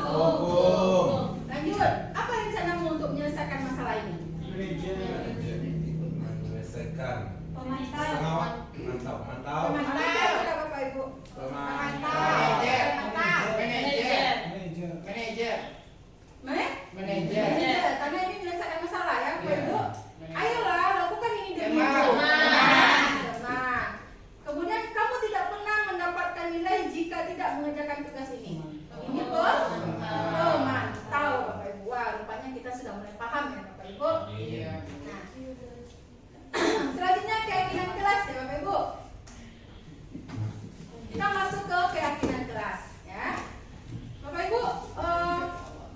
Hukum. Lanjut. Apa rencanamu untuk menyelesaikan masalah ini? Menyelesaikan. Pemantau. Mantau. Pemantau ya Bapak Ibu. Manajer. Manajer. Manajer. Manajer. Manajer. Karena ini menyelesaikan masalah ya Bapak Iya. Ibu. Ayolah, lakukan ini demi Teman. ibu. Teman. Teman. Kemudian kamu tidak pernah mendapatkan nilai jika tidak mengerjakan tugas ini. Ini teman. Tahu Bapak Ibu. Wah, rupanya kita sudah mulai paham ya Bapak Ibu. Iya. Nah, selanjutnya keyakinan kelas ya Bapak Ibu. Kita masuk ke keyakinan kelas ya. Bapak Ibu,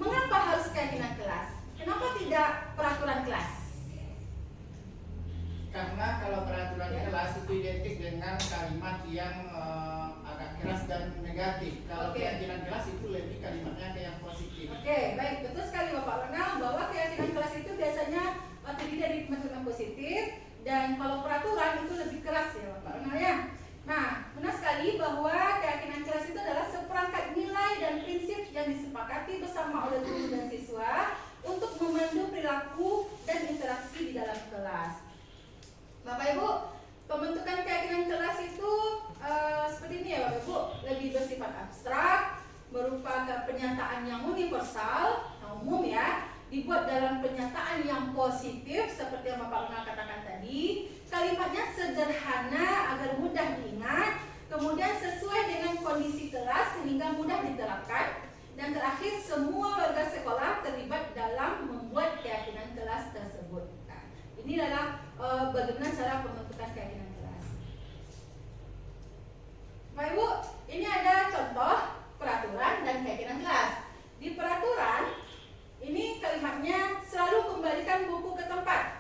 mengapa harus keyakinan kelas? Kenapa tidak peraturan kelas? Karena kalau peraturan kelas itu identik dengan kalimat yang agak keras dan negatif. Kalau Oke. keyakinan kelas itu lebih kalimatnya ke yang positif. Oke, baik, betul sekali Bapak Ronald bahwa keyakinan kelas itu biasanya terdiri dari kalimat positif, dan kalau peraturan itu lebih keras ya Bapak Ronald ya. Nah, benar sekali bahwa keyakinan kelas itu adalah seperangkat nilai dan prinsip yang disepakati bersama oleh guru dan siswa untuk memandu perilaku dan interaksi di dalam kelas. Bapak Ibu, pembentukan keyakinan kelas itu seperti ini ya Bapak Ibu, lebih bersifat abstrak, berupa pernyataan yang universal, umum ya, dibuat dalam pernyataan yang positif seperti yang Bapak Ronald katakan tadi. Kalimatnya sederhana agar mudah diingat, kemudian sesuai dengan kondisi kelas sehingga mudah diterapkan, dan terakhir semua warga sekolah terlibat dalam membuat keyakinan kelas tersebut. Nah, ini adalah bagaimana cara pembentukan keyakinan kelas. Bapak Ibu, ini ada contoh peraturan dan keyakinan kelas. Di peraturan ini kalimatnya selalu kembalikan buku ke tempat,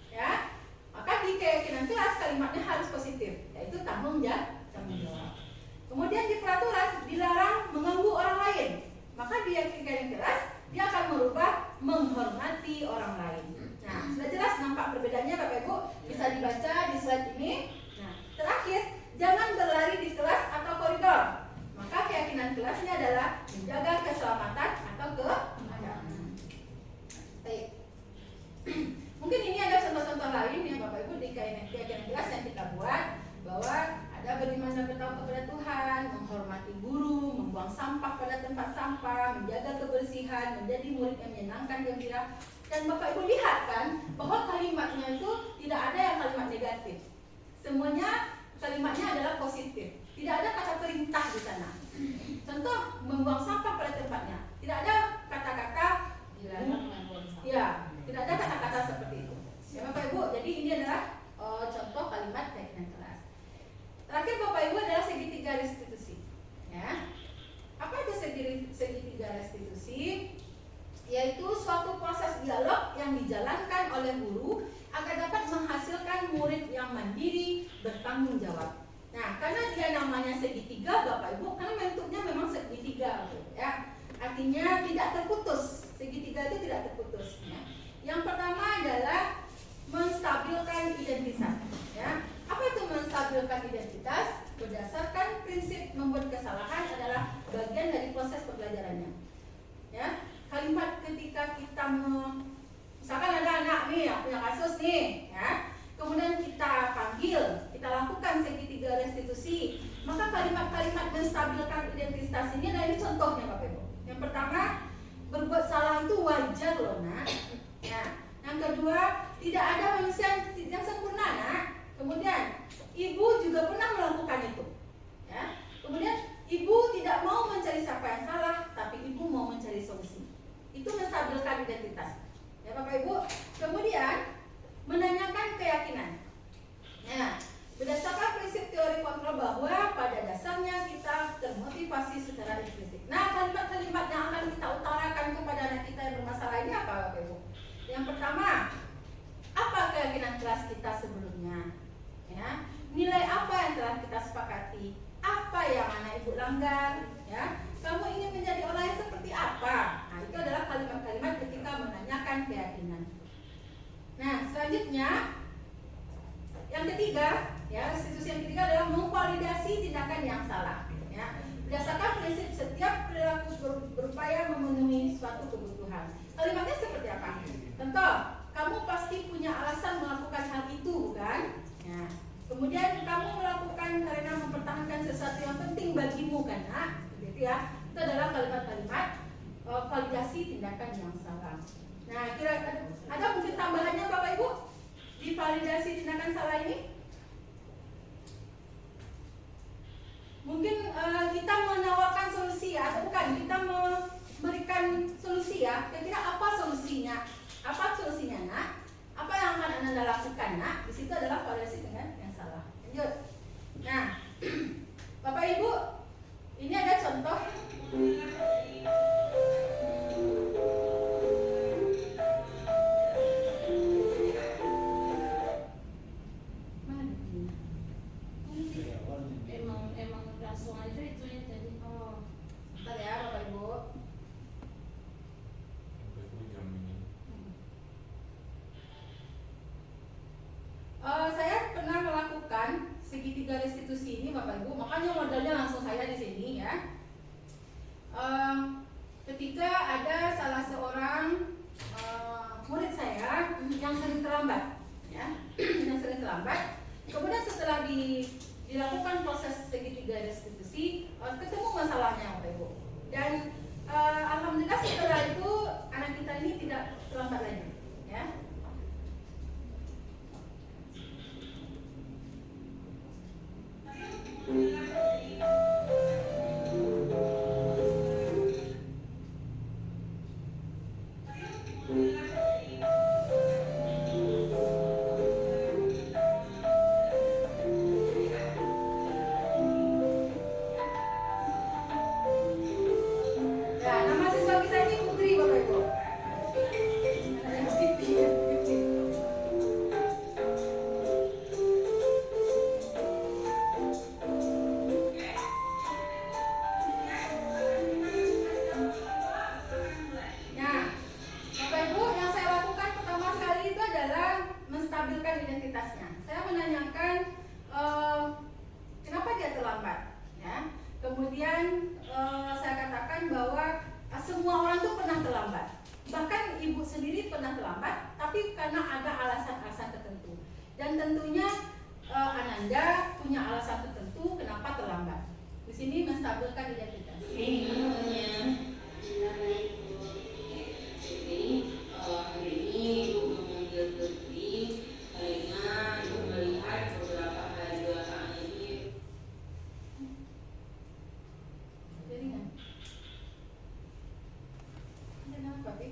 ya. Maka di keyakinan kelas kalimatnya harus positif, yaitu tanggung jawab. Kemudian di peraturan dilarang mengganggu orang lain, maka di keyakinan kelas dia akan merubah menghormati orang lain. Nah, sudah jelas nampak perbedaannya Bapak Ibu, bisa dibaca di slide ini. Nah, terakhir, jangan berlari di kelas atau koridor. Maka keyakinan kelasnya adalah menjaga keselamatan atau keadaan. Baik. Mungkin ini ada contoh-contoh lain ya Bapak Ibu di keyakinan kelas yang kita buat, bahwa ada beriman dan bertakwa kepada Tuhan, menghormati guru, membuang sampah pada tempat sampah, menjaga kebersihan, menjadi murid yang menyenangkan, gembira. Dan Bapak Ibu lihat kan bahwa kalimatnya itu tidak ada yang kalimat negatif. Semuanya kalimatnya adalah positif. Tidak ada kata perintah di sana. Contoh, membuang sampah pada tempatnya. Tidak ada kata-kata ya, tidak ada kata-kata seperti itu. Ya Bapak Ibu, jadi ini adalah contoh kalimat keyakinan kelas. Terakhir Bapak Ibu adalah segitiga restitusi. Ya. Apa itu segitiga restitusi? Yaitu suatu proses dialog yang dijalankan oleh guru agar dapat menghasilkan murid yang mandiri, bertanggung jawab. Nah, Nah, karena dia namanya segitiga Bapak Ibu, karena bentuknya memang segitiga ya. Artinya tidak terputus. Segitiga itu tidak terputus ya. Yang pertama adalah menstabilkan identitas ya. Apa itu menstabilkan identitas? Berdasarkan prinsip membuat kesalahan adalah bagian dari proses pembelajarannya ya. Kalimat ketika kita misalkan ada anak nih yang punya kasus nih ya, kemudian kita panggil, kita lakukan segitiga restitusi, maka kalimat-kalimat menstabilkan identitas ini ada ini contohnya Bapak Ibu. Yang pertama, berbuat salah itu wajar loh nak ya. Yang kedua, tidak ada manusia yang sempurna nak. Kemudian ibu juga pernah melakukan itu ya. Kemudian ibu tidak mau mencari siapa yang salah, tapi ibu mau mencari solusi. Itu menstabilkan identitas ya Bapak Ibu. Kemudian menanyakan keyakinan ya. Berdasarkan prinsip teori kontrol bahwa pada dasarnya kita termotivasi secara implisit. Nah, kalimat-kalimat yang akan kita utarakan kepada anak kita yang bermasalah ini apa Bapak Ibu? Yang pertama, apa keyakinan kelas kita sebelumnya? Ya, nilai apa yang telah kita sepakati? Apa yang anak ibu langgar? Ya, kamu ingin menjadi orang yang seperti apa? Nah, itu adalah kalimat-kalimat ketika menanyakan keyakinan. Nah, selanjutnya yang ketiga, ya, restitusi yang ketiga adalah memvalidasi tindakan yang salah. Ya, berdasarkan prinsip setiap perilaku berupaya memenuhi suatu kebutuhan. Kalimatnya seperti apa? Contoh, kamu pasti punya alasan melakukan hal itu, bukan? Ya. Kemudian kamu melakukan karena mempertahankan sesuatu yang penting bagimu, kan? Nah, begitu ya. Itu adalah kalimat-kalimat validasi tindakan yang salah. Nah, kira ada mungkin tambahannya Bapak Ibu di validasi tindakan salah ini? Mungkin kita menawarkan solusi ya, atau bukan? Kita memberikan solusi ya. Kira-kira apa solusinya? Apa solusinya nak? Apa yang akan Anda lakukan nak? Di situ adalah validasi tindakan yang salah. Lanjut. Nah, Bapak Ibu, ini ada contoh. Emang langsung aja itu ya tadi. Oh, bentar ya Bapak Ibu. Saya pernah melakukan segitiga restitusi ini Bapak Ibu, makanya modalnya langsung saya di sini ya. Ketika ada salah seorang murid saya yang sering terlambat, ya, yang sering terlambat. Kemudian setelah dilakukan proses segitiga restitusi, ketemu masalahnya Bapak Ibu. Dan alhamdulillah setelah itu anak kita ini tidak terlambat lagi, ya. Ya, nama siswa kita ini Putri Bapak Ibu. Nah, Bapak Ibu, yang saya lakukan pertama sekali itu adalah menstabilkan identitasnya. Saya menanyakan kenapa dia terlambat, ya. Kemudian saya katakan bahwa semua orang itu pernah terlambat. Bahkan ibu sendiri pernah terlambat, tapi karena ada alasan-alasan tertentu. Dan tentunya Ananda punya alasan tertentu kenapa terlambat. Di sini menstabilkan identitas. Jaringan. Kenapa, Pi?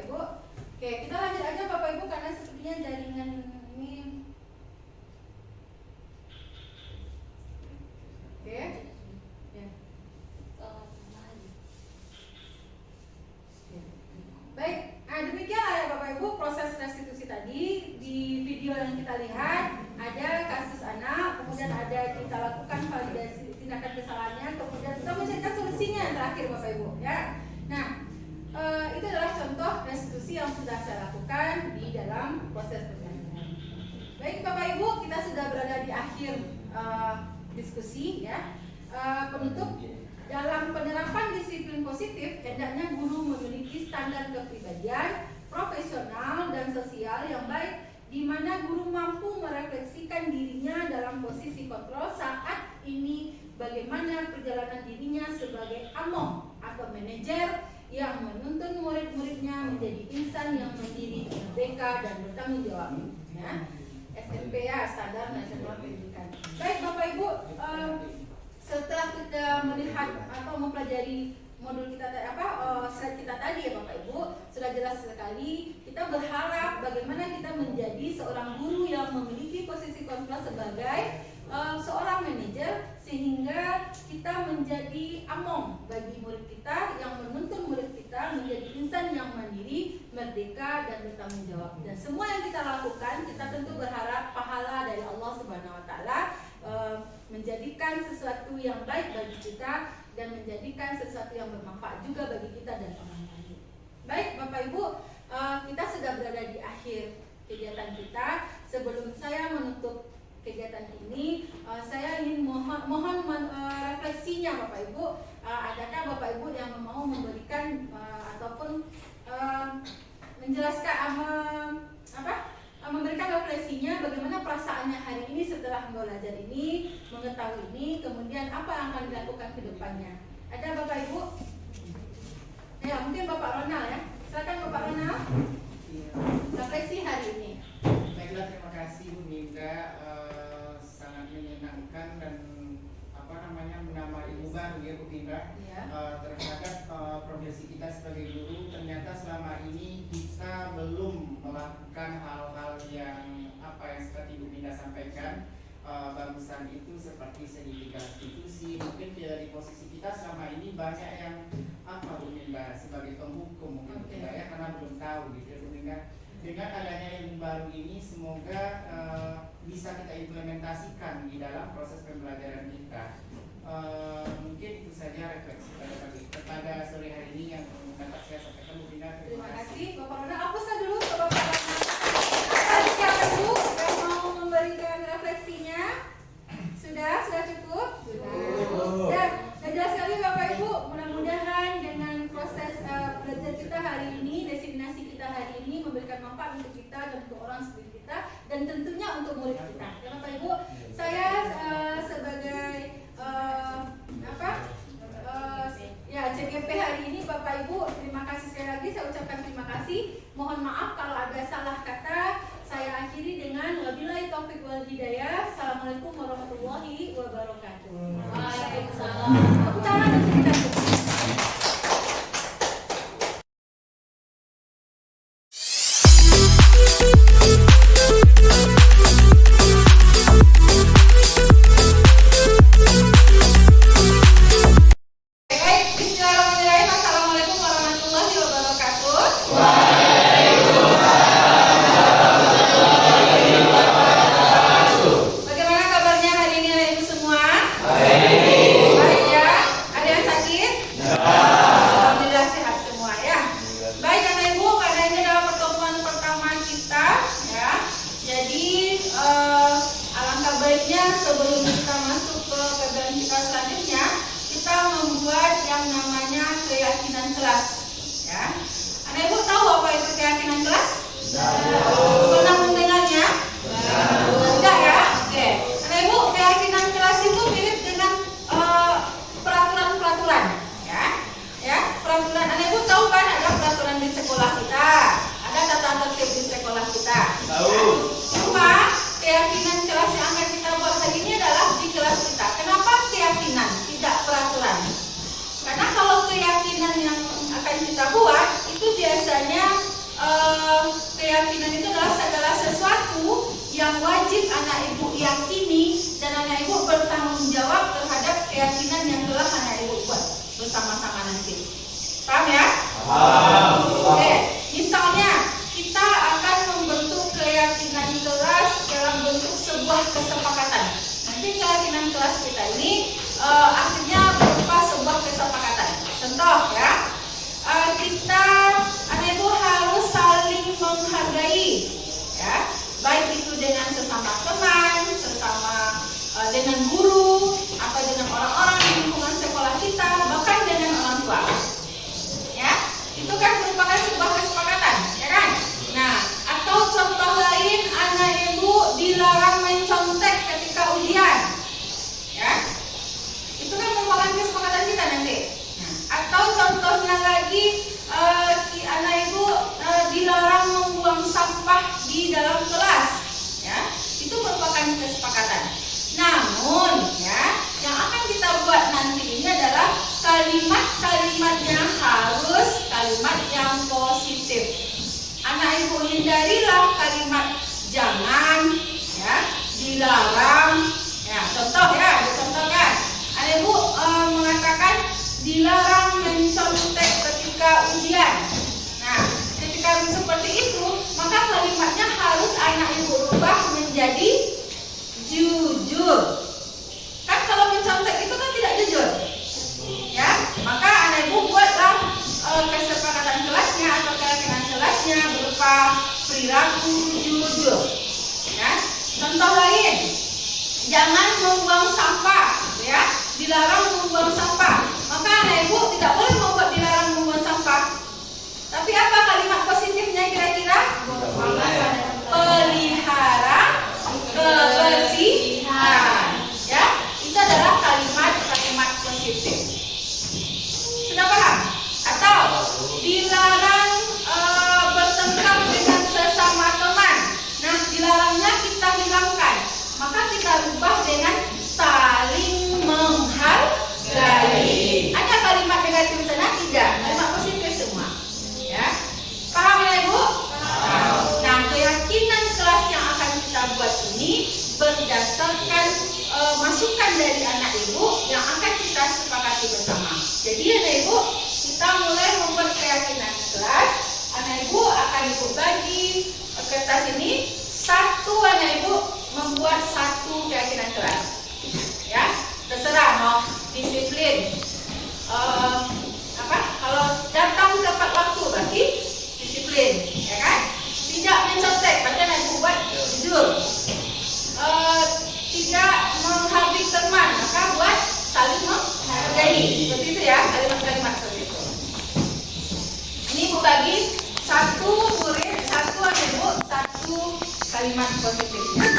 Ibu. Oke, kita lanjut aja Bapak Ibu karena sepertinya jaringan ini. Oke. Ya. Baik, nah demikianlah ya Bapak Ibu proses restitusi tadi. Di video yang kita lihat ada kasus anak, kemudian ada kita lakukan validasi tindakan kesalahannya, kemudian kita mencarikan solusinya yang terakhir Bapak Ibu ya. Nah, itu adalah contoh restitusi yang sudah saya lakukan di dalam proses perjalanan. Baik Bapak Ibu, kita sudah berada di akhir diskusi ya. Penutup, dalam penerapan disiplin positif, hendaknya guru memiliki standar kepribadian, profesional dan sosial yang baik, di mana guru mampu merefleksikan dirinya dalam posisi kontrol saat ini bagaimana perjalanan dirinya sebagai among atau manajer yang menuntun murid-muridnya menjadi insan yang mandiri, merdeka dan bertanggung jawab. Ya. SMP ya, Standar Nasional Pendidikan. Baik Bapak Ibu, setelah kita melihat atau mempelajari modul kita slide kita tadi ya Bapak Ibu, sudah jelas sekali kita berharap bagaimana kita menjadi seorang guru yang memiliki posisi kontrol sebagai seorang manajer, sehingga kita menjadi among bagi murid kita, yang menuntun murid kita menjadi insan yang mandiri, merdeka dan bertanggung jawab. Dan semua yang kita lakukan, kita tentu berharap pahala dari Allah Subhanahu wa taala, menjadikan sesuatu yang baik bagi kita dan menjadikan sesuatu yang bermanfaat juga bagi kita dan orang lain. Baik Bapak Ibu, kita sudah berada di akhir kegiatan kita. Sebelum saya menutup kegiatan ini, saya ingin mohon refleksinya Bapak Ibu. Adakah Bapak Ibu yang mau memberikan ataupun menjelaskan memberikan refleksinya bagaimana perasaannya hari ini setelah belajar ini, mengetahui ini, kemudian apa yang akan dilakukan ke depannya. Ada Bapak Ibu? Ya, mungkin Bapak Ronald ya. Silakan Bapak Ronald. Refleksi hari ini. Baiklah, terima kasih Bu Mika, sangat menyenangkan dan menambah ilmu baru ya Bu Mika Ya. terhadap profesi kita sebagai guru. Ternyata selama ini kita belum melakukan hal-hal yang seperti Bu Mika sampaikan. Bagusan itu seperti sertifikat restitusi. Mungkin dari posisi kita selama ini banyak yang Bu Mika sebagai penghukum mungkin Bu Mika ya, karena belum tahu gitu ya Bu Mika. Dengan adanya ilmu baru ini semoga bisa kita implementasikan di dalam proses pembelajaran kita. Mungkin itu saja refleksi pada sore hari ini yang dapat saya sampaikan Bu Mika. Terima kasih Bapak Ronald. Hapus dulu ke Bapak Ronald. Siapa dulu yang mau memberikan refleksinya? Sudah cukup? Sudah. Dan jelas sekali Bapak Ibu, mudah-mudahan dengan proses belajar kita hari ini, destinasi kita hari ini memberikan manfaat untuk kita dan untuk orang seperti kita, dan tentunya untuk murid kita. Ya Bapak Ibu, saya sebagai CGP hari ini Bapak Ibu, terima kasih sekali lagi, saya ucapkan terima kasih. Mohon maaf kalau ada salah kata. Saya akhiri dengan wabillahi taufiq wal hidayah. Assalamualaikum warahmatullahi wabarakatuh. Waalaikumsalam. Tepuk tangan untuk kita. Karena kalau keyakinan yang akan kita buat itu biasanya keyakinan itu adalah segala sesuatu yang wajib anak ibu yakini dan anak ibu bertanggung jawab terhadap keyakinan yang telah anak ibu buat bersama-sama nanti. Paham ya? Oke. Misalnya kita akan membentuk keyakinan kelas dalam bentuk sebuah kesepakatan. Nanti keyakinan kelas kita ini akhirnya berupa sebuah kesepakatan. Contoh ya, kita anak ibu harus saling menghargai, ya, baik itu dengan sesama teman, sesama dengan guru, atau dengan orang-orang di lingkungan sekolah kita, bahkan dengan orang tua. Ya, itu kan merupakan sebuah kesepakatan, ya kan? Nah, atau contoh lain, anak ibu dilarang mencontek ketika ujian, ya, itu kan merupakan kesepakatan kita nanti. Nah, atau contohnya lagi, anak ibu dilarang membuang sampah di dalam kelas, ya, itu merupakan kesepakatan. Namun, ya, yang akan kita buat nanti ini adalah kalimat-kalimatnya harus kalimat yang positif. Anak ibu hindarilah kalimat jangan, ya, dilarang. Ya, contoh ya, dicontohkan. Anak ibu mengatakan dilarang mencontek ketika ujian. Nah, ketika seperti itu, maka kalimatnya harus anak ibu rubah menjadi jujur. Kan kalau mencontek itu kan tidak jujur. Ya, maka anak ibu buatlah kesepakatan kelasnya atau keyakinan kelasnya berupa perilaku jujur. Ya, contoh lain, jangan membuang sampah, ya, dilarang membuang sampah. Maka anak ibu tidak boleh membuat dilarang membuang sampah. Tapi apa kalimat positifnya kira-kira? Pelihara kebersihan. Ya, itu adalah kalimat-kalimat positif. Sudah paham? Atau dilarang bertengkar dengan sesama teman. Nah, dilarangnya kita hilangkan. Maka kita rubah dengan saling menghargai. Ada kalimat negatif sana? Tidak. Kalimat positif semua. Ya, paham ya ibu? Paham. Nah, keyakinan kelas yang akan kita buat ini berdasarkan masukan dari anak ibu yang akan kita sepakati bersama. Jadi anak ibu, kita mulai membuat keyakinan kelas. Anak ibu akan ibu bagi kertas ini. Satu anak ibu membuat satu keyakinan kelas. Ya, terserah mau disiplin. Kalau datang tepat waktu berarti disiplin, ya kan? Tidak mencontek, berarti anak ibu buat jujur. Tidak menghargai teman, maka buat saling menghargai. Seperti itu ya, kalimat-kalimat seperti itu. Ini ibu bagi satu murid, satu anak ibu, satu kalimat positifnya.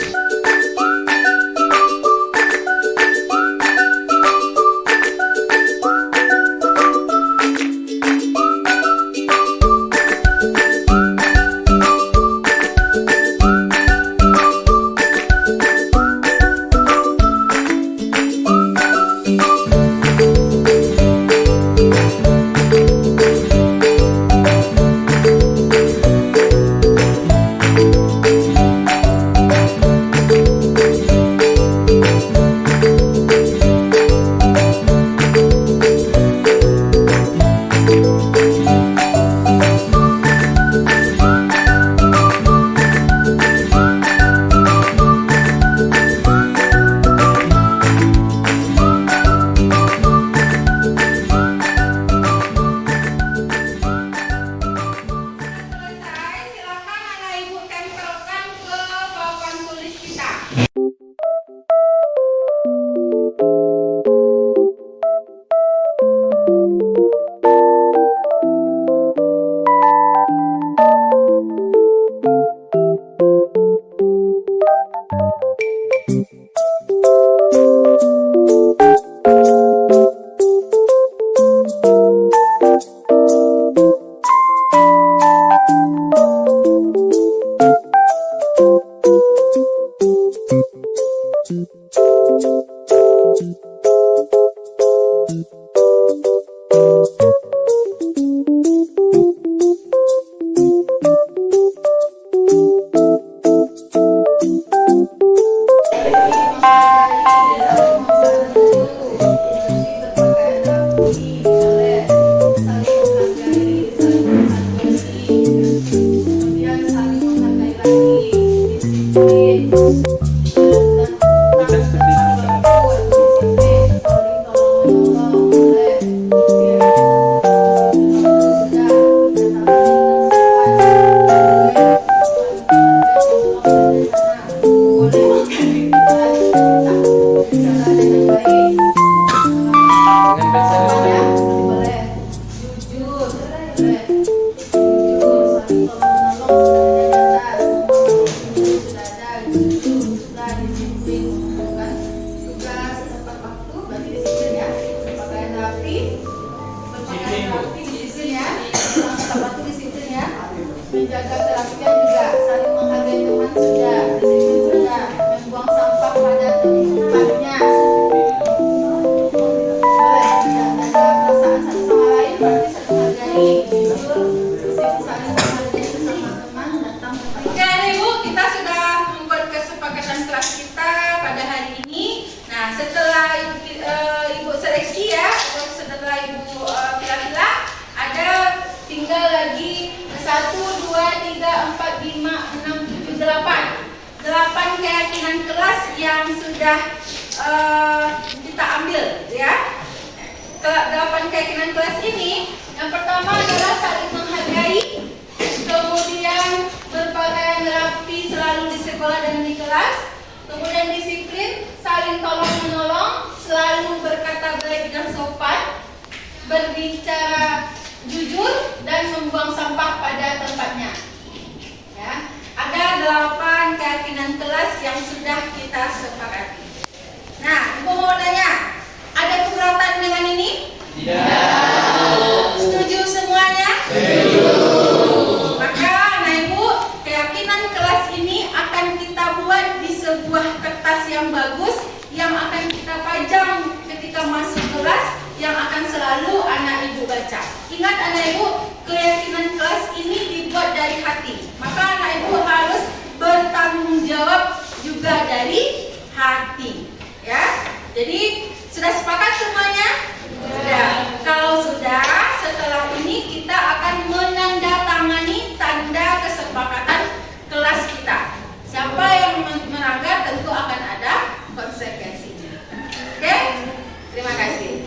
ya, boleh. Jujur, boleh. Jujur, saling tolong-menolong sudah ada sudah ada, jujur sudah disiplin mengumpulkan tugas tepat waktu, berarti disiplin ya. Berpakaian rapi, disiplin ya. Tepat waktu disiplin ya. Menjaga kerapian juga, saling menghargai teman sudah, disiplin sudah, membuang sampah pada tempatnya. Boleh, menjaga perasaan satu sama lain, berarti saling menghargai, jujur, disiplin saling menghargai sesama teman, datang tepat. Oke, Ibu, kita sudah membuat kesepakatan kelas kita pada hari ini. Nah, setelah Ibu seleksi ya, setelah Ibu pilih-pilih, ada tinggal lagi 1, 2, 3, 4, 5, 6, 7, 8 keyakinan kelas yang sudah kita ambil ya. 8 keyakinan kelas ini, yang pertama adalah saling menghargai, kemudian berpakaian rapi selalu di sekolah dan di kelas, kemudian disiplin, saling tolong menolong, selalu berkata baik dan sopan, berbicara jujur, dan membuang sampah pada tempatnya. Ya, ada 8 keyakinan kelas yang sudah kita sepakati. Nah, Ibu mau tanya, ada keberatan dengan ini? Tidak. Setuju semuanya? Setuju. Maka, nah Ibu, keyakinan kelas ini akan kita buat di sebuah kertas yang bagus, yang akan kita pajang ketika masuk kelas, yang akan selalu anak Ibu baca. Ingat anak Ibu, keyakinan kelas ini dibuat dari hati. Maka anak Ibu harus bertanggung jawab juga dari hati. Ya. Jadi sudah sepakat semuanya? Sudah. Kalau sudah, setelah ini kita akan menandatangani tanda kesepakatan kelas kita. Siapa yang melanggar tentu akan ada konsekuensinya. Oke? Terima kasih.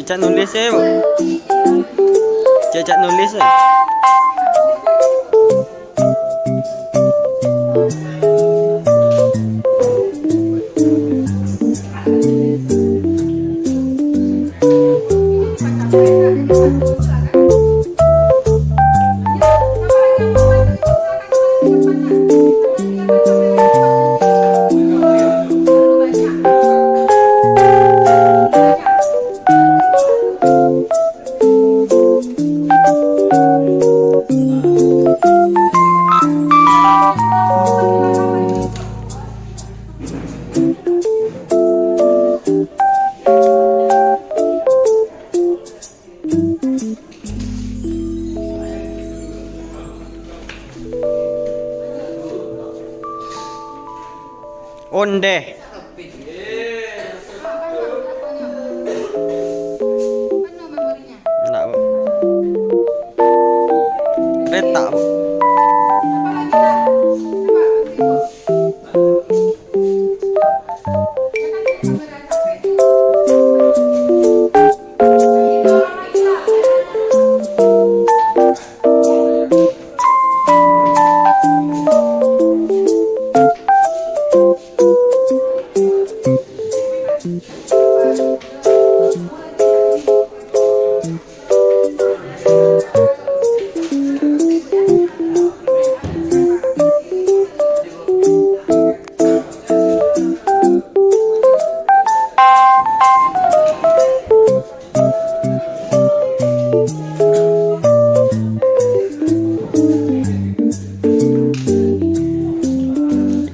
Cacat nulis ya, Bu. Cacat nulis ya. Onde. Enggak, Bu. Retak, Bu.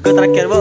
Ikut terakhir, Bu.